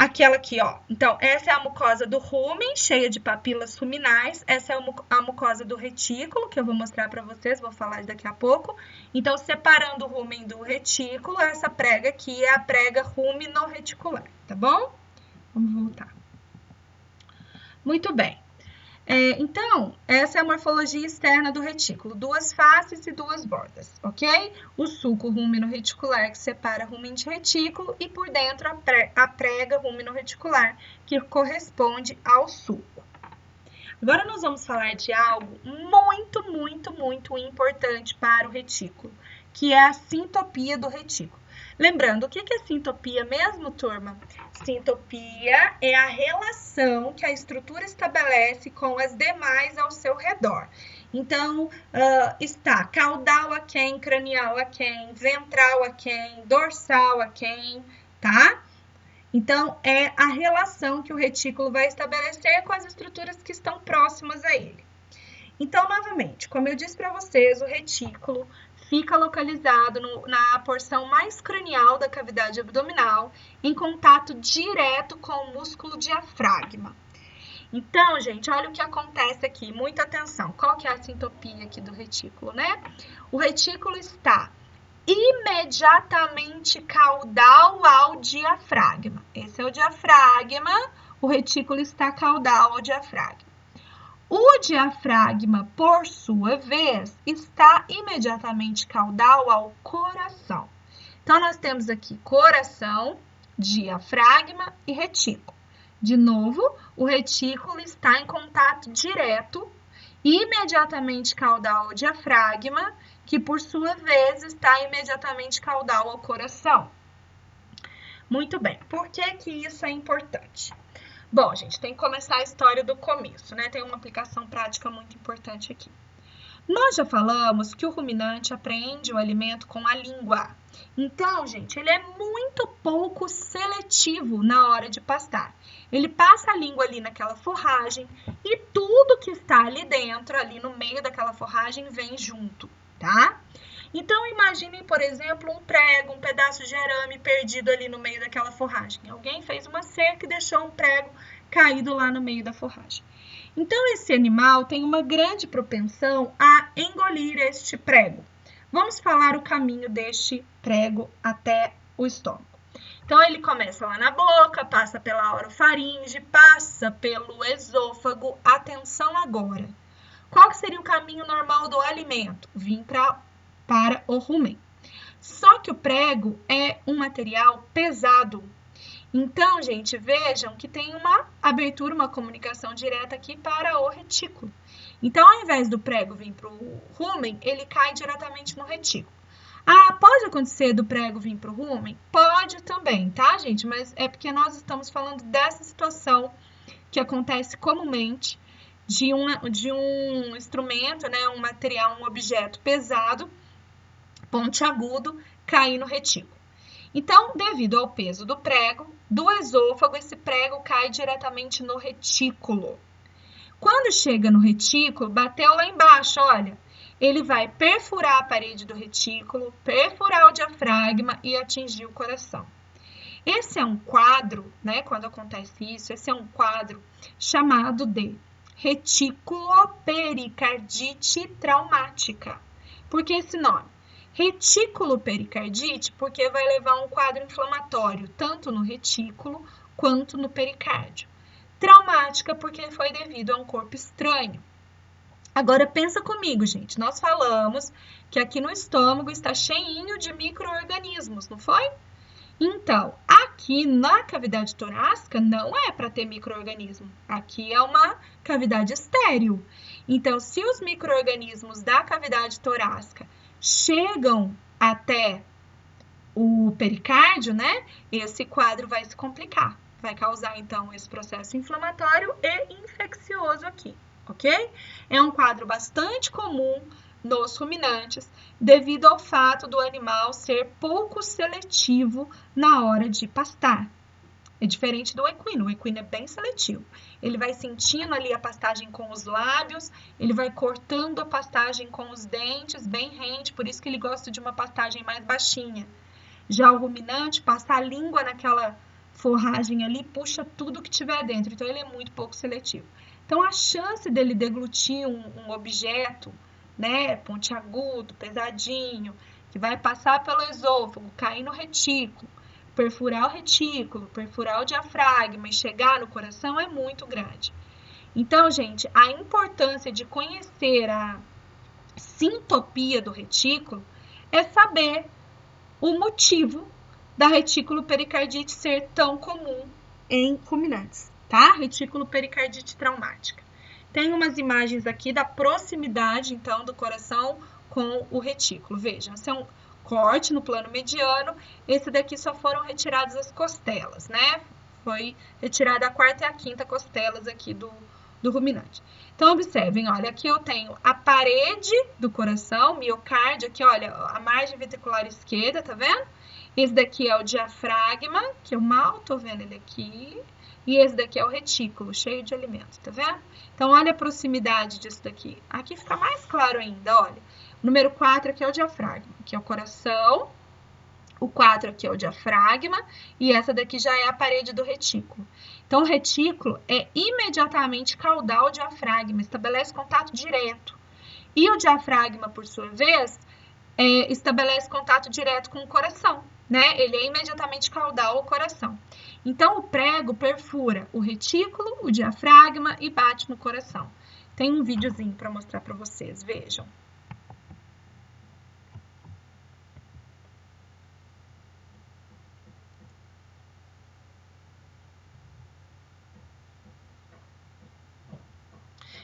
A: aquela aqui, ó. Então, essa é a mucosa do rumen, cheia de papilas ruminais. Essa é a mucosa do retículo, que eu vou mostrar para vocês, vou falar daqui a pouco. Então, separando o rumen do retículo, essa prega aqui é a prega rumino-reticular, tá bom? Vamos voltar. Muito bem. Então, essa é a morfologia externa do retículo, duas faces e duas bordas, ok? O sulco rumino-reticular que separa rumen de retículo e por dentro a prega rumino-reticular que corresponde ao sulco. Agora nós vamos falar de algo muito importante para o retículo, que é a sintopia do retículo. Lembrando, o que é sintopia mesmo, turma? Sintopia é a relação que a estrutura estabelece com as demais ao seu redor. Então, está caudal aquém, cranial aquém, ventral aquém, dorsal aquém, tá? Então, é a relação que o retículo vai estabelecer com as estruturas que estão próximas a ele. Então, novamente, como eu disse para vocês, o retículo fica localizado na porção mais cranial da cavidade abdominal, em contato direto com o músculo diafragma. Então, gente, olha o que acontece aqui, muita atenção. Qual que é a sintopia aqui do retículo, né? O retículo está imediatamente caudal ao diafragma. Esse é o diafragma, o retículo está caudal ao diafragma. O diafragma, por sua vez, está imediatamente caudal ao coração. Então, nós temos aqui coração, diafragma e retículo. De novo, o retículo está em contato direto, imediatamente caudal ao diafragma, que por sua vez está imediatamente caudal ao coração. Muito bem, por que isso é importante? Bom, gente, tem que começar a história do começo, né? Tem uma aplicação prática muito importante aqui. Nós já falamos que o ruminante apreende o alimento com a língua. Então, gente, ele é muito pouco seletivo na hora de pastar. Ele passa a língua ali naquela forragem e tudo que está ali dentro, ali no meio daquela forragem, vem junto, tá? Então, imaginem, por exemplo, um prego, um pedaço de arame perdido ali no meio daquela forragem. Alguém fez uma cerca e deixou um prego caído lá no meio da forragem. Então, esse animal tem uma grande propensão a engolir este prego. Vamos falar o caminho deste prego até o estômago. Então, ele começa lá na boca, passa pela orofaringe, passa pelo esôfago. Atenção agora. Qual que seria o caminho normal do alimento? Vir para o rumen. Só que o prego é um material pesado. Então, gente, vejam que tem uma abertura, uma comunicação direta aqui para o retículo. Então, ao invés do prego vir para o rumen, ele cai diretamente no retículo. Ah, pode acontecer do prego vir para o rumen? Pode também, tá, gente? Mas é porque nós estamos falando dessa situação que acontece comumente de um instrumento, né, um material, um objeto pesado, pontiagudo, cair no retículo. Então, devido ao peso do prego, do esôfago, esse prego cai diretamente no retículo. Quando chega no retículo, bateu lá embaixo, olha, ele vai perfurar a parede do retículo, perfurar o diafragma e atingir o coração. Esse é um quadro, né, quando acontece isso, esse é um quadro chamado de reticulopericardite traumática. Por que esse nome? Reticulopericardite, porque vai levar a um quadro inflamatório, tanto no retículo quanto no pericárdio. Traumática, porque foi devido a um corpo estranho. Agora, pensa comigo, gente. Nós falamos que aqui no estômago está cheinho de micro-organismos, não foi? Então, aqui na cavidade torácica não é para ter micro-organismo. Aqui é uma cavidade estéril. Então, se os micro-organismos da cavidade torácica chegam até o pericárdio, né? Esse quadro vai se complicar. Vai causar, então, esse processo inflamatório e infeccioso aqui, ok? É um quadro bastante comum nos ruminantes, devido ao fato do animal ser pouco seletivo na hora de pastar. É diferente do equino. O equino é bem seletivo. Ele vai sentindo ali a pastagem com os lábios, ele vai cortando a pastagem com os dentes, bem rente, por isso que ele gosta de uma pastagem mais baixinha. Já o ruminante passa a língua forragem ali puxa tudo que tiver dentro, então ele é muito pouco seletivo. Então a chance dele deglutir um objeto, né, pontiagudo, pesadinho, que vai passar pelo esôfago, cair no retículo, perfurar o retículo, perfurar o diafragma e chegar no coração é muito grande. Então, gente, a importância de conhecer a sintopia do retículo é saber o motivo da retículo pericardite ser tão comum em ruminantes, tá? Retículo pericardite traumática. Tem umas imagens aqui da proximidade, então, do coração com o retículo. Vejam, esse é um corte no plano mediano, esse daqui só foram retiradas as costelas, né? Foi retirada a 4ª e a 5ª costelas aqui do ruminante. Então, observem, olha, aqui eu tenho a parede do coração, miocárdio, aqui, olha, a margem ventricular esquerda, tá vendo? Esse daqui é o diafragma, que eu mal tô vendo ele aqui, e esse daqui é o retículo, cheio de alimento, tá vendo? Então, olha a proximidade disso daqui. Aqui fica mais claro ainda, olha. O número 4 aqui é o diafragma, aqui é o coração, o 4 aqui é o diafragma, e essa daqui já é a parede do retículo. Então, o retículo é imediatamente caudal ao diafragma, estabelece contato direto. E o diafragma, por sua vez, estabelece contato direto com o coração, né? Ele é imediatamente caudal ao coração. Então, o prego perfura o retículo, o diafragma e bate no coração. Tem um videozinho para mostrar para vocês, vejam.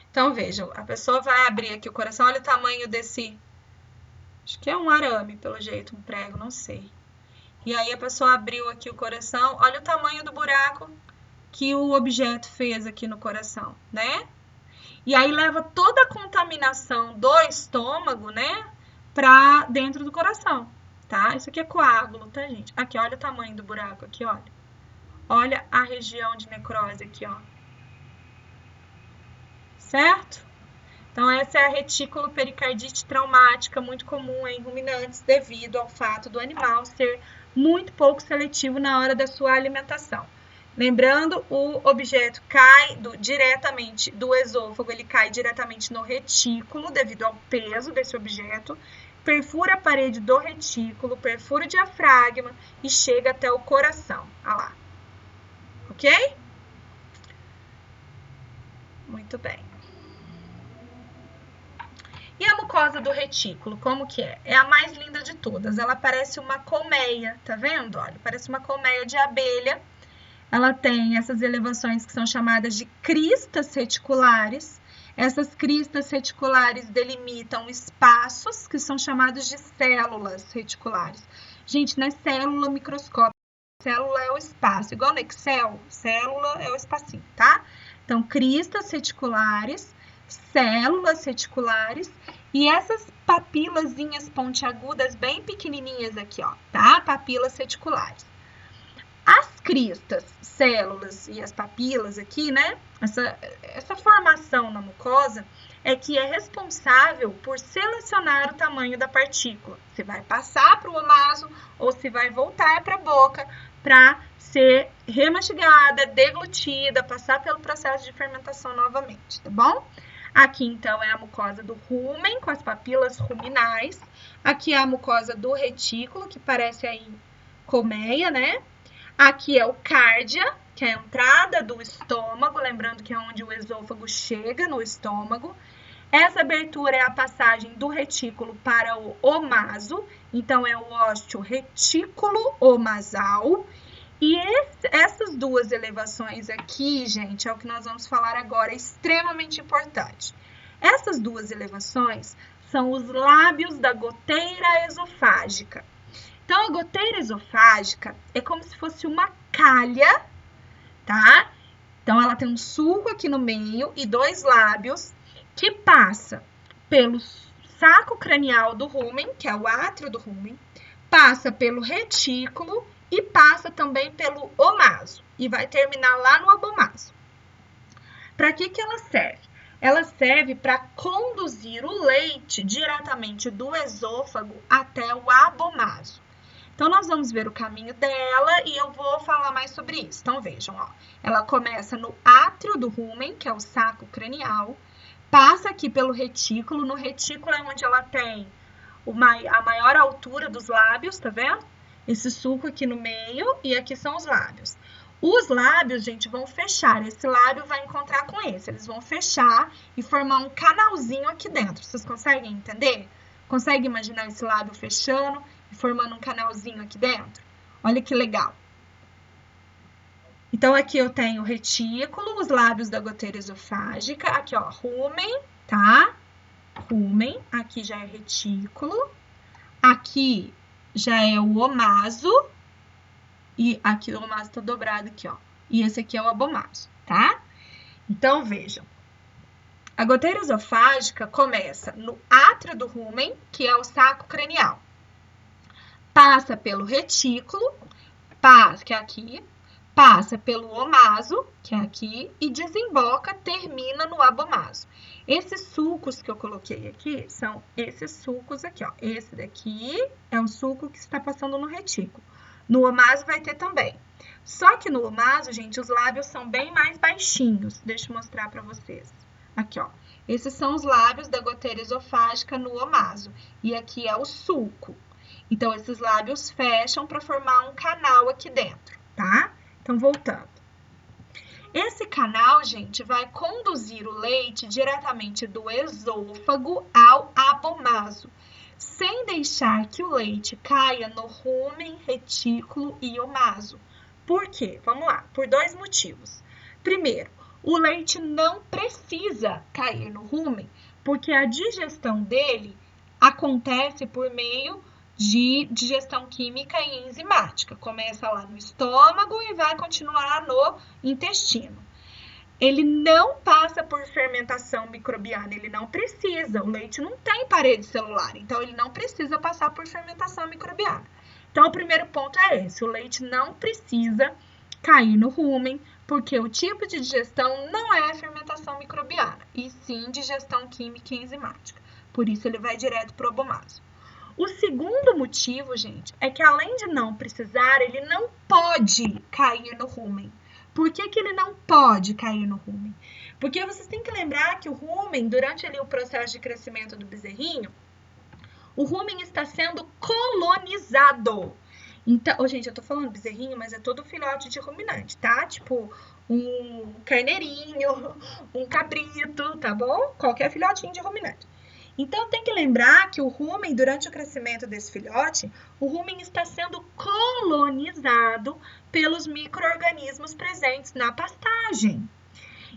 A: Então, vejam, a pessoa vai abrir aqui o coração, olha o tamanho desse, acho que é um arame, pelo jeito, um prego, não sei. E aí a pessoa abriu aqui o coração, olha o tamanho do buraco que o objeto fez aqui no coração, né? E aí leva toda a contaminação do estômago, né, pra dentro do coração, tá? Isso aqui é coágulo, tá, gente? Aqui, olha o tamanho do buraco aqui, olha. Olha a região de necrose aqui, ó. Certo? Então, essa é a retículo pericardite traumática, muito comum em ruminantes, devido ao fato do animal ser muito pouco seletivo na hora da sua alimentação. Lembrando, o objeto cai diretamente do esôfago, ele cai diretamente no retículo, devido ao peso desse objeto, perfura a parede do retículo, perfura o diafragma e chega até o coração. Olha lá. Ok? Muito bem. E a mucosa do retículo, como que é? É a mais linda de todas. Ela parece uma colmeia, tá vendo? Olha, parece uma colmeia de abelha. Ela tem essas elevações que são chamadas de cristas reticulares. Essas cristas reticulares delimitam espaços que são chamados de células reticulares. Gente, não é célula microscópica. Célula é o espaço. Igual no Excel, célula é o espacinho, tá? Então, cristas reticulares, células reticulares e essas papilazinhas pontiagudas bem pequenininhas aqui, ó, tá? Papilas reticulares. As cristas, células e as papilas aqui, né? Essa formação na mucosa é que é responsável por selecionar o tamanho da partícula. Se vai passar para o omaso ou se vai voltar para a boca para ser remastigada, deglutida, passar pelo processo de fermentação novamente, tá bom? Aqui, então, é a mucosa do rumen, com as papilas ruminais. Aqui é a mucosa do retículo, que parece aí colmeia, né? Aqui é o cárdia, que é a entrada do estômago, lembrando que é onde o esôfago chega no estômago. Essa abertura é a passagem do retículo para o omaso, então é o ósteo retículo omasal. E essas duas elevações aqui, gente, é o que nós vamos falar agora, é extremamente importante. Essas duas elevações são os lábios da goteira esofágica. Então, a goteira esofágica é como se fosse uma calha, tá? Então, ela tem um sulco aqui no meio e dois lábios que passa pelo saco cranial do rumen, que é o átrio do rumen, passa pelo retículo e passa também pelo omaso e vai terminar lá no abomaso. Para que ela serve? Ela serve para conduzir o leite diretamente do esôfago até o abomaso. Então, nós vamos ver o caminho dela e eu vou falar mais sobre isso. Então, vejam, ó. Ela começa no átrio do rumen, que é o saco cranial, passa aqui pelo retículo. No retículo é onde ela tem a maior altura dos lábios, tá vendo? Esse sulco aqui no meio e aqui são os lábios. Os lábios, gente, vão fechar. Esse lábio vai encontrar com esse. Eles vão fechar e formar um canalzinho aqui dentro. Vocês conseguem entender? Conseguem imaginar esse lábio fechando e formando um canalzinho aqui dentro? Olha que legal. Então, aqui eu tenho o retículo, os lábios da goteira esofágica. Aqui, ó, rumen, tá? Rumen. Aqui já é retículo. Aqui já é o omaso. E aqui o omaso tá dobrado aqui, ó. E esse aqui é o abomaso, tá? Então, vejam. A goteira esofágica começa no átrio do rumen, que é o saco cranial. Passa pelo retículo, que é aqui, passa pelo omaso, que é aqui, e desemboca, termina no abomaso. Esses sulcos que eu coloquei aqui são esses sulcos aqui, ó. Esse daqui é um sulco que está passando no retículo. No omaso vai ter também. Só que no omaso, gente, os lábios são bem mais baixinhos. Deixa eu mostrar para vocês. Aqui, ó. Esses são os lábios da goteira esofágica no omaso. E aqui é o sulco. Então, esses lábios fecham para formar um canal aqui dentro, tá? Então, voltando. Esse canal, gente, vai conduzir o leite diretamente do esôfago ao abomaso, sem deixar que o leite caia no rumen, retículo e omaso. Por quê? Vamos lá, por dois motivos. Primeiro, o leite não precisa cair no rumen, porque a digestão dele acontece por meio de digestão química e enzimática. Começa lá no estômago e vai continuar no intestino. Ele não passa por fermentação microbiana, ele não precisa. O leite não tem parede celular, então ele não precisa passar por fermentação microbiana. Então, o primeiro ponto é esse: o leite não precisa cair no rumen, porque o tipo de digestão não é fermentação microbiana, e sim digestão química e enzimática. Por isso, ele vai direto para o abomaso. O segundo motivo, gente, é que além de não precisar, ele não pode cair no rumen. Por que ele não pode cair no rumen? Porque vocês têm que lembrar que o rumen, durante ali o processo de crescimento do bezerrinho, o rumen está sendo colonizado. Então, gente, eu tô falando bezerrinho, mas é todo filhote de ruminante, tá? Tipo, um carneirinho, um cabrito, tá bom? Qualquer filhotinho de ruminante. Então, tem que lembrar que o rumen, durante o crescimento desse filhote, o rumen está sendo colonizado pelos micro-organismos presentes na pastagem.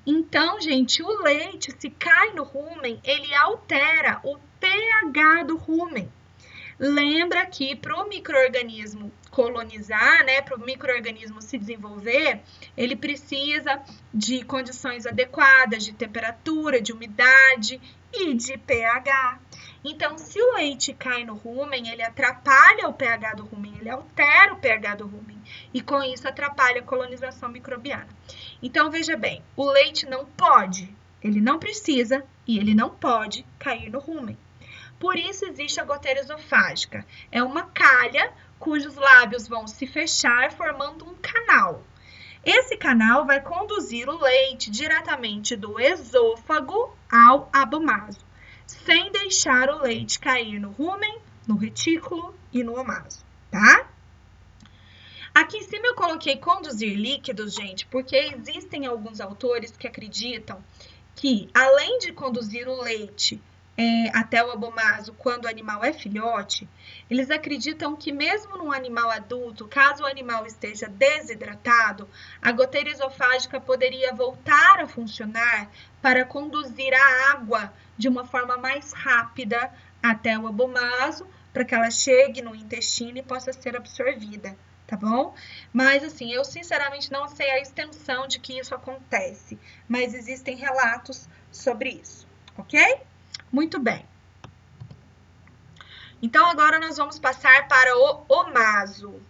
A: Então, gente, o leite, se cai no rumen, ele altera o pH do rumen. Lembra que para o micro-organismo colonizar, né, para o micro-organismo se desenvolver, ele precisa de condições adequadas de temperatura, de umidade e de pH. Então, se o leite cai no rumen, ele atrapalha o pH do rumen, ele altera o pH do rumen e com isso atrapalha a colonização microbiana. Então, veja bem, o leite não pode, ele não precisa e ele não pode cair no rumen. Por isso existe a goteira esofágica. É uma calha cujos lábios vão se fechar formando um canal. Esse canal vai conduzir o leite diretamente do esôfago ao abomaso, sem deixar o leite cair no rumen, no retículo e no omaso, tá? Aqui em cima eu coloquei conduzir líquidos, gente, porque existem alguns autores que acreditam que, além de conduzir o leite até o abomaso quando o animal é filhote, eles acreditam que mesmo num animal adulto, caso o animal esteja desidratado, a goteira esofágica poderia voltar a funcionar para conduzir a água de uma forma mais rápida até o abomaso, para que ela chegue no intestino e possa ser absorvida, tá bom? Mas assim, eu sinceramente não sei a extensão de que isso acontece, mas existem relatos sobre isso, ok? Muito bem. Então, agora nós vamos passar para o omaso.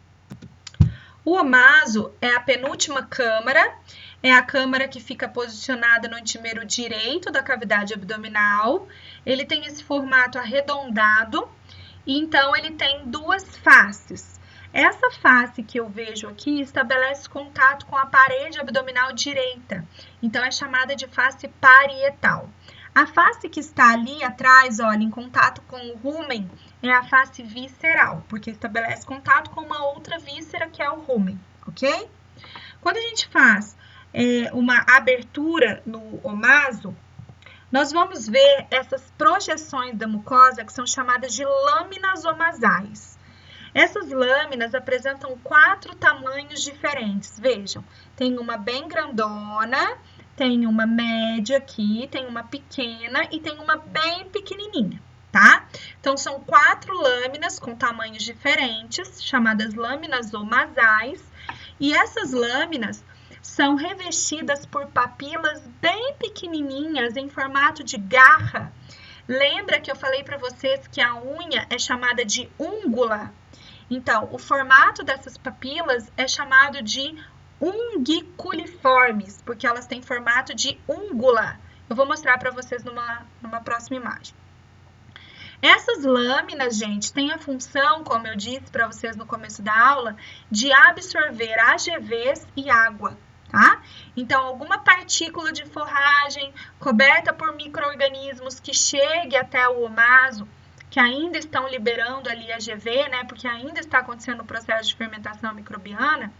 A: O omaso é a penúltima câmara, é a câmara que fica posicionada no antímero direito da cavidade abdominal. Ele tem esse formato arredondado, e então ele tem duas faces. Essa face que eu vejo aqui estabelece contato com a parede abdominal direita, então é chamada de face parietal. A face que está ali atrás, olha, em contato com o rumen, é a face visceral, porque estabelece contato com uma outra víscera que é o rumen, ok? Quando a gente faz uma abertura no omaso, nós vamos ver essas projeções da mucosa que são chamadas de lâminas omasais. Essas lâminas apresentam 4 tamanhos diferentes. Vejam, tem uma bem grandona, tem uma média aqui, tem uma pequena e tem uma bem pequenininha, tá? Então, são 4 lâminas com tamanhos diferentes, chamadas lâminas omasais. E essas lâminas são revestidas por papilas bem pequenininhas em formato de garra. Lembra que eu falei para vocês que a unha é chamada de úngula? Então, o formato dessas papilas é chamado de unguiculiformes, porque elas têm formato de úngula. Eu vou mostrar para vocês numa próxima imagem. Essas lâminas, gente, têm a função, como eu disse para vocês no começo da aula, de absorver AGVs e água, tá? Então, alguma partícula de forragem coberta por micro-organismos que chegue até o omaso, que ainda estão liberando ali AGV, né? Porque ainda está acontecendo o processo de fermentação microbiana.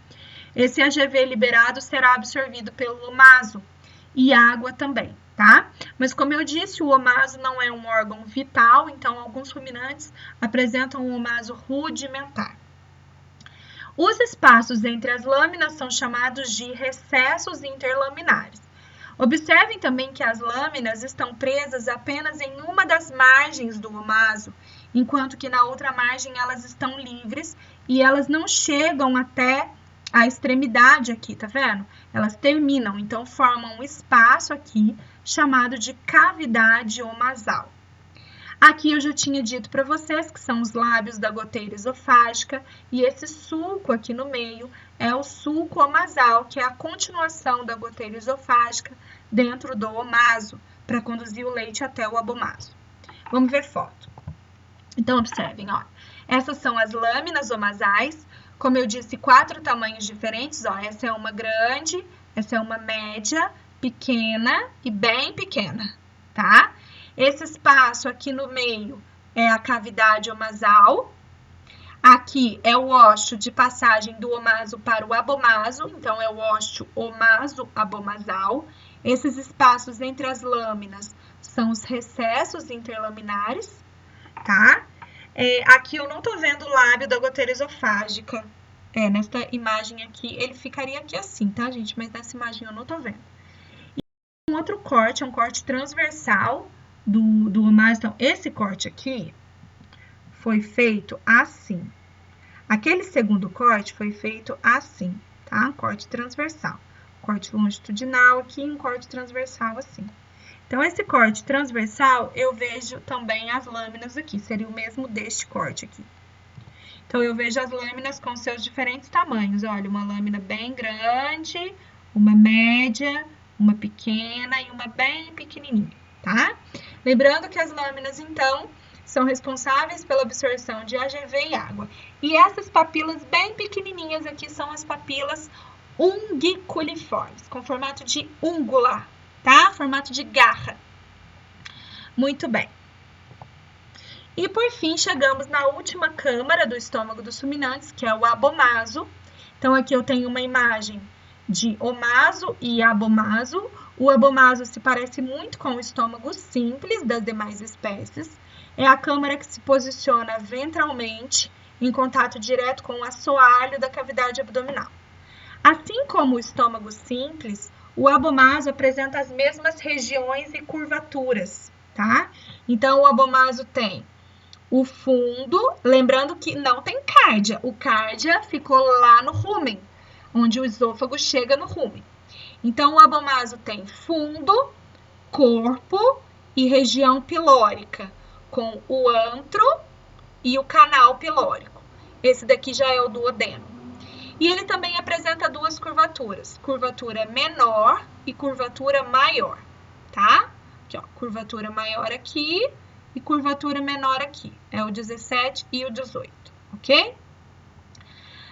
A: Esse AGV liberado será absorvido pelo omaso e água também, tá? Mas como eu disse, o omaso não é um órgão vital, então alguns ruminantes apresentam um omaso rudimentar. Os espaços entre as lâminas são chamados de recessos interlaminares. Observem também que as lâminas estão presas apenas em uma das margens do omaso, enquanto que na outra margem elas estão livres e elas não chegam até a extremidade aqui, tá vendo? Elas terminam, então formam um espaço aqui chamado de cavidade omasal. Aqui eu já tinha dito para vocês que são os lábios da goteira esofágica e esse sulco aqui no meio é o sulco omasal, que é a continuação da goteira esofágica dentro do omaso para conduzir o leite até o abomaso. Vamos ver foto. Então, observem, ó. Essas são as lâminas omasais, como eu disse, 4 tamanhos diferentes, ó. Essa é uma grande, essa é uma média, pequena e bem pequena, tá? Esse espaço aqui no meio é a cavidade omasal. Aqui é o ósseo de passagem do omaso para o abomaso, então é o ósseo omaso-abomasal. Esses espaços entre as lâminas são os recessos interlaminares, tá? Aqui eu não tô vendo o lábio da goteira esofágica. Nesta imagem aqui, ele ficaria aqui assim, tá, gente? Mas nessa imagem eu não tô vendo. E um outro corte, é um corte transversal do omaso. Então, esse corte aqui foi feito assim. Aquele segundo corte foi feito assim, tá? Corte transversal. Corte longitudinal aqui, um corte transversal assim. Então, esse corte transversal, eu vejo também as lâminas aqui. Seria o mesmo deste corte aqui. Então, eu vejo as lâminas com seus diferentes tamanhos. Olha, uma lâmina bem grande, uma média, uma pequena e uma bem pequenininha, tá? Lembrando que as lâminas, então, são responsáveis pela absorção de AGV e água. E essas papilas bem pequenininhas aqui são as papilas unguiculiformes, com formato de úngula, tá? Formato de garra. Muito bem. E, por fim, chegamos na última câmara do estômago dos ruminantes, que é o abomaso. Então, aqui eu tenho uma imagem de omaso e abomaso. O abomaso se parece muito com o estômago simples das demais espécies. É a câmara que se posiciona ventralmente, em contato direto com o assoalho da cavidade abdominal. Assim como o estômago simples, o abomaso apresenta as mesmas regiões e curvaturas, tá? Então, o abomaso tem o fundo, lembrando que não tem cárdia. O cárdia ficou lá no rumen, onde o esôfago chega no rumen. Então, o abomaso tem fundo, corpo e região pilórica, com o antro e o canal pilórico. Esse daqui já é o duodeno. E ele também apresenta duas curvaturas, curvatura menor e curvatura maior, tá? Aqui, ó, curvatura maior aqui e curvatura menor aqui. É o 17 e o 18, ok?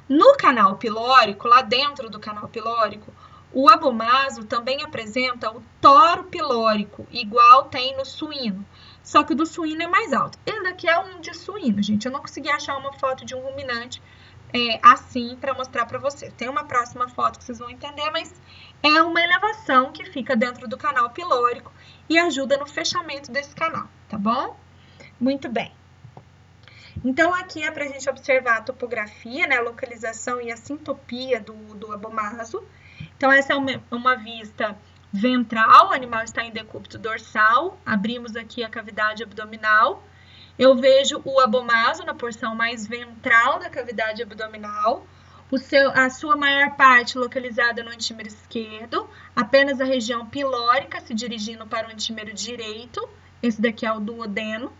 A: No canal pilórico, lá dentro do canal pilórico, o abomaso também apresenta o toro pilórico, igual tem no suíno. Só que o do suíno é mais alto. Esse daqui é um de suíno, gente. Eu não consegui achar uma foto de um ruminante assim para mostrar para vocês. Tem uma próxima foto que vocês vão entender, mas é uma elevação que fica dentro do canal pilórico e ajuda no fechamento desse canal, tá bom? Muito bem. Então, aqui é para a gente observar a topografia, né, a localização e a sintopia do abomaso. Então, essa é uma vista ventral, o animal está em decúbito dorsal, abrimos aqui a cavidade abdominal. Eu vejo o abomaso na porção mais ventral da cavidade abdominal, a sua maior parte localizada no antímero esquerdo, apenas a região pilórica se dirigindo para o antímero direito, esse daqui é o duodeno.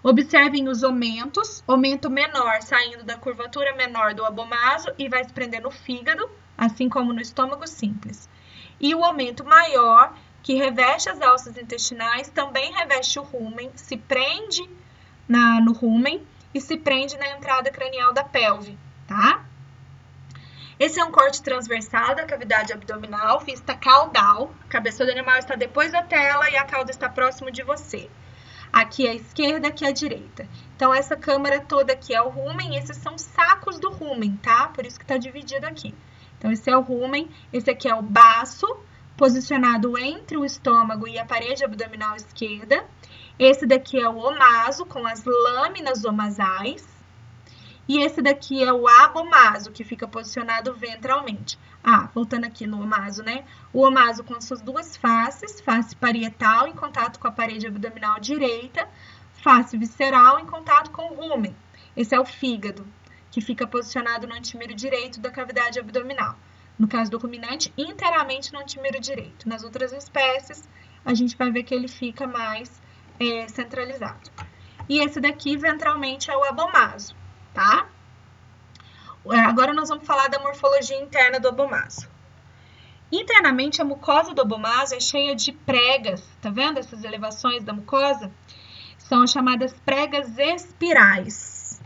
A: Observem os omentos, omento menor saindo da curvatura menor do abomaso e vai se prender no fígado, assim como no estômago simples. E o aumento maior, que reveste as alças intestinais, também reveste o rumen, se prende no rumen e se prende na entrada cranial da pelve, tá? Esse é um corte transversal da cavidade abdominal, vista caudal. A cabeça do animal está depois da tela e a cauda está próximo de você. Aqui é a esquerda, aqui é a direita. Então, essa câmara toda aqui é o rumen, esses são sacos do rumen, tá? Por isso que tá dividido aqui. Então, esse é o rumen, esse aqui é o baço, posicionado entre o estômago e a parede abdominal esquerda. Esse daqui é o omaso, com as lâminas omasais. E esse daqui é o abomaso, que fica posicionado ventralmente. Voltando aqui no omaso, né? O omaso com as suas duas faces, face parietal em contato com a parede abdominal direita, face visceral em contato com o rumen. Esse é o fígado, que fica posicionado no antímero direito da cavidade abdominal. No caso do ruminante, inteiramente no antímero direito. Nas outras espécies, a gente vai ver que ele fica mais centralizado. E esse daqui, ventralmente, é o abomaso, tá? Agora nós vamos falar da morfologia interna do abomaso. Internamente, a mucosa do abomaso é cheia de pregas, tá vendo essas elevações da mucosa? São as chamadas pregas espirais.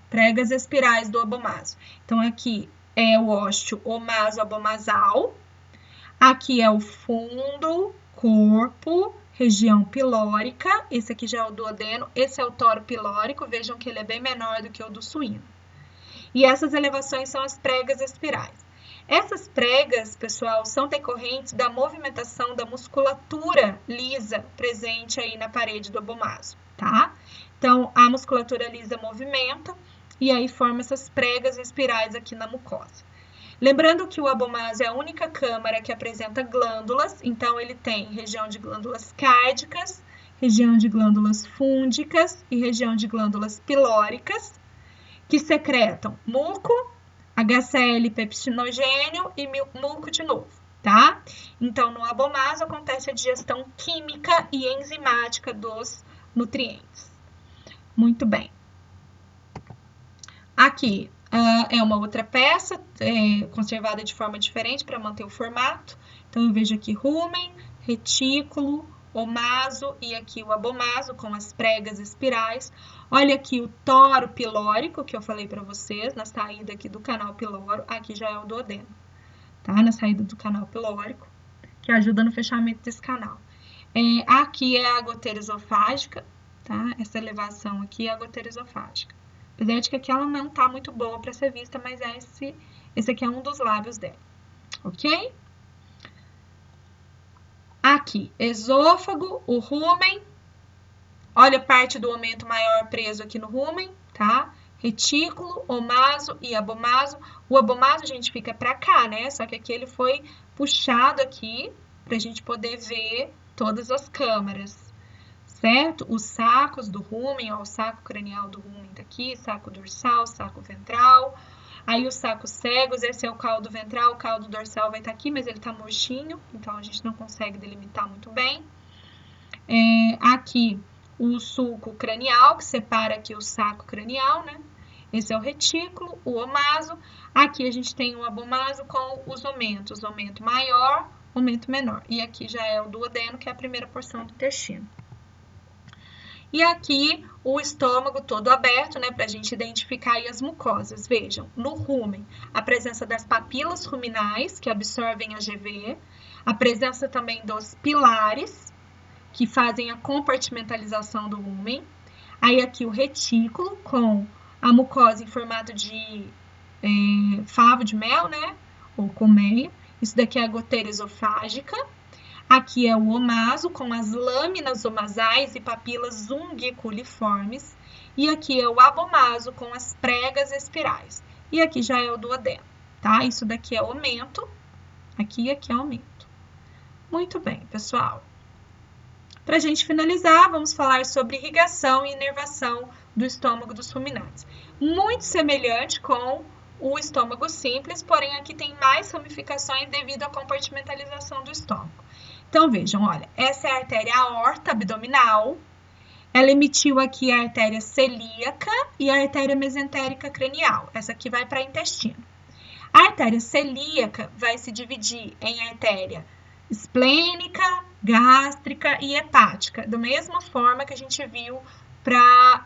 A: Pregas espirais do abomaso. Então, aqui é o ósteo omaso-abomasal, aqui é o fundo, corpo, região pilórica, esse aqui já é o duodeno, esse é o toro pilórico, vejam que ele é bem menor do que o do suíno. E essas elevações são as pregas espirais. Essas pregas, pessoal, são decorrentes da movimentação da musculatura lisa presente aí na parede do abomaso, tá? Então, a musculatura lisa movimenta e aí forma essas pregas espirais aqui na mucosa. Lembrando que o abomaso é a única câmara que apresenta glândulas, então ele tem região de glândulas cárdicas, região de glândulas fúndicas e região de glândulas pilóricas, que secretam muco, HCl pepsinogênio e muco de novo, tá? Então, no abomaso acontece a digestão química e enzimática dos nutrientes. Muito bem. Aqui é uma outra peça, conservada de forma diferente para manter o formato. Então, eu vejo aqui rumen, retículo, omaso e aqui o abomaso com as pregas espirais. Olha aqui o toro pilórico, que eu falei para vocês, na saída aqui do canal pilórico. Aqui já é o duodeno, tá? Na saída do canal pilórico, que ajuda no fechamento desse canal. Aqui é a goteira esofágica, tá? Essa elevação aqui é a goteira esofágica. Apesar de que aqui ela não tá muito boa para ser vista, mas esse aqui é um dos lábios dela, ok? Aqui, esôfago, o rumen. Olha a parte do aumento maior preso aqui no rumen, tá? Retículo, omaso e abomaso. O abomaso, a gente, fica pra cá, né? Só que aqui ele foi puxado aqui pra gente poder ver todas as câmaras, certo? Os sacos do rumen, ó, o saco cranial do rumen tá aqui, saco dorsal, saco ventral. Aí os sacos cegos, esse é o caldo ventral, o caldo dorsal vai estar aqui, mas ele tá murchinho, então a gente não consegue delimitar muito bem. Aqui o sulco cranial, que separa aqui o saco cranial, né? Esse é o retículo, o omaso. Aqui a gente tem o abomaso com os omentos, aumento maior, aumento menor. E aqui já é o duodeno, que é a primeira porção do intestino. E aqui o estômago todo aberto, né, para a gente identificar aí as mucosas. Vejam, no rumen, a presença das papilas ruminais, que absorvem a GV, a presença também dos pilares, que fazem a compartimentalização do rumen. Aí aqui o retículo, com a mucosa em formato de favo de mel, né, ou colmeia. Isso daqui é a goteira esofágica. Aqui é o omaso, com as lâminas omasais e papilas unguiculiformes. E aqui é o abomaso, com as pregas espirais. E aqui já é o duodeno, tá? Isso daqui é o mento. Aqui e aqui é o mento. Muito bem, pessoal. Para a gente finalizar, vamos falar sobre irrigação e inervação do estômago dos ruminantes. Muito semelhante com o estômago simples, porém aqui tem mais ramificações devido à compartimentalização do estômago. Então, vejam, olha, essa é a artéria aorta abdominal, ela emitiu aqui a artéria celíaca e a artéria mesentérica cranial, essa aqui vai para o intestino. A artéria celíaca vai se dividir em artéria esplênica, gástrica e hepática, da mesma forma que a gente viu para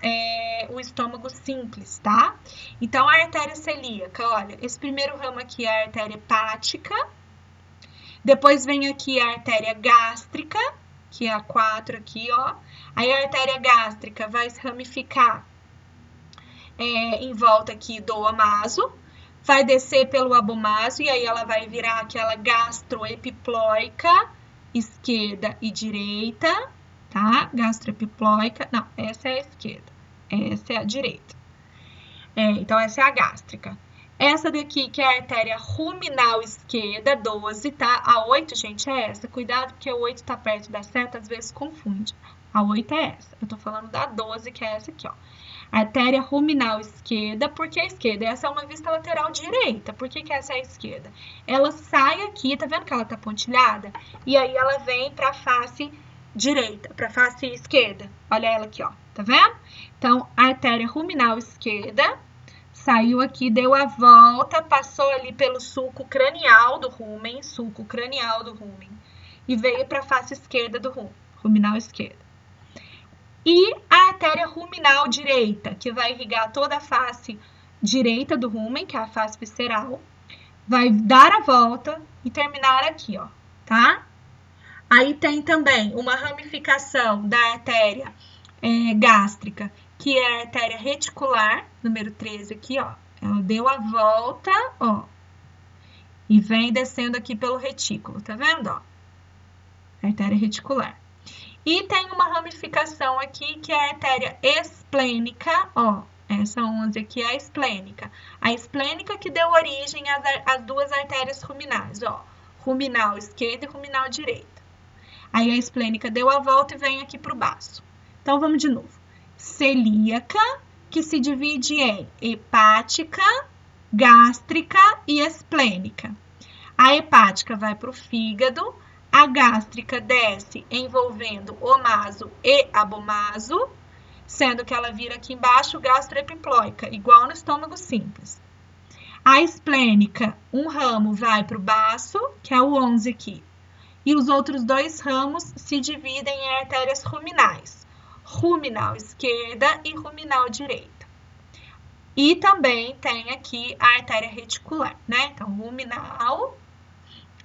A: o estômago simples, tá? Então, a artéria celíaca, olha, esse primeiro ramo aqui é a artéria hepática. Depois vem aqui a artéria gástrica, que é a 4 aqui, ó. Aí a artéria gástrica vai se ramificar em volta aqui do omaso, vai descer pelo abomaso e aí ela vai virar aquela gastroepiploica esquerda e direita, tá? Gastroepiploica, não, essa é a esquerda, essa é a direita. Então, essa é a gástrica. Essa daqui, que é a artéria ruminal esquerda, 12, tá? A 8, gente, é essa. Cuidado, porque o 8 tá perto da seta, às vezes confunde. A 8 é essa. Eu tô falando da 12, que é essa aqui, ó. Artéria ruminal esquerda, por que a esquerda? Essa é uma vista lateral direita. Por que essa é a esquerda? Ela sai aqui, tá vendo que ela tá pontilhada? E aí ela vem pra face direita, pra face esquerda. Olha ela aqui, ó. Tá vendo? Então, a artéria ruminal esquerda saiu aqui, deu a volta, passou ali pelo sulco cranial do rumen, e veio para a face esquerda do ruminal esquerda. E a artéria ruminal direita, que vai irrigar toda a face direita do rumen, que é a face visceral, vai dar a volta e terminar aqui, ó, tá? Aí tem também uma ramificação da artéria gástrica, que é a artéria reticular, número 13 aqui, ó. Ela deu a volta, ó, e vem descendo aqui pelo retículo, tá vendo, ó? Artéria reticular. E tem uma ramificação aqui, que é a artéria esplênica, ó. Essa 11 aqui é a esplênica. A esplênica que deu origem às duas artérias ruminais, ó. Ruminal esquerda e ruminal direita. Aí a esplênica deu a volta e vem aqui pro baço. Então, vamos de novo. Celíaca, que se divide em hepática, gástrica e esplênica. A hepática vai para o fígado, a gástrica desce envolvendo omaso e abomaso, sendo que ela vira aqui embaixo gastroepiploica, igual no estômago simples. A esplênica, um ramo vai para o baço, que é o 11 aqui, e os outros dois ramos se dividem em artérias ruminais. Ruminal esquerda e ruminal direita. E também tem aqui a artéria reticular, né? Então, ruminal,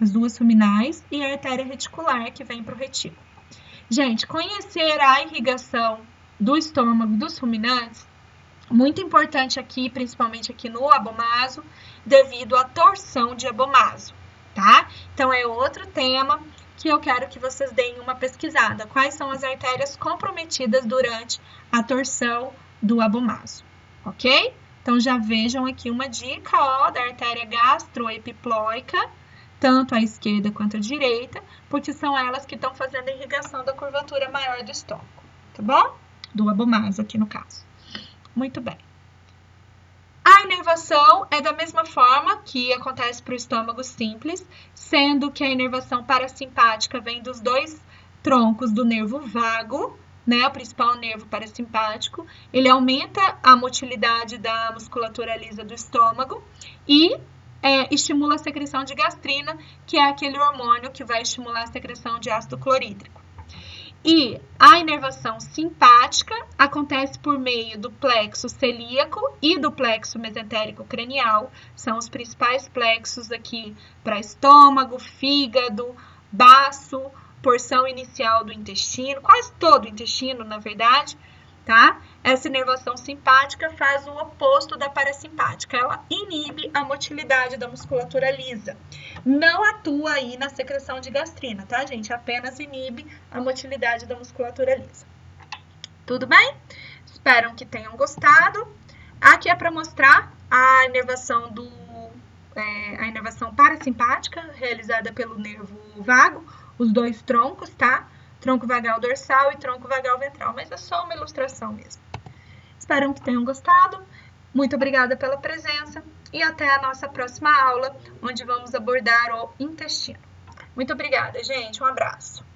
A: as duas ruminais, e a artéria reticular que vem para o retículo. Gente, conhecer a irrigação do estômago dos ruminantes, muito importante aqui, principalmente aqui no abomaso, devido à torção de abomaso, tá? Então, é outro tema que eu quero que vocês deem uma pesquisada. Quais são as artérias comprometidas durante a torção do abomaso, ok? Então, já vejam aqui uma dica, ó, da artéria gastroepiploica, tanto à esquerda quanto à direita, porque são elas que estão fazendo a irrigação da curvatura maior do estômago, tá bom? Do abomaso aqui no caso. Muito bem. A inervação é da mesma forma que acontece para o estômago simples, sendo que a inervação parasimpática vem dos dois troncos do nervo vago, né, o principal nervo parasimpático. Ele aumenta a motilidade da musculatura lisa do estômago e estimula a secreção de gastrina, que é aquele hormônio que vai estimular a secreção de ácido clorídrico. E a inervação simpática acontece por meio do plexo celíaco e do plexo mesentérico cranial. São os principais plexos aqui para estômago, fígado, baço, porção inicial do intestino, quase todo o intestino, na verdade, tá? Essa inervação simpática faz o oposto da parasimpática. Ela inibe a motilidade da musculatura lisa. Não atua aí na secreção de gastrina, tá, gente? Apenas inibe a motilidade da musculatura lisa. Tudo bem? Espero que tenham gostado. Aqui é para mostrar a inervação parasimpática, realizada pelo nervo vago, os dois troncos, tá? Tronco vagal dorsal e tronco vagal ventral, mas é só uma ilustração mesmo. Espero que tenham gostado. Muito obrigada pela presença e até a nossa próxima aula, onde vamos abordar o intestino. Muito obrigada, gente. Um abraço.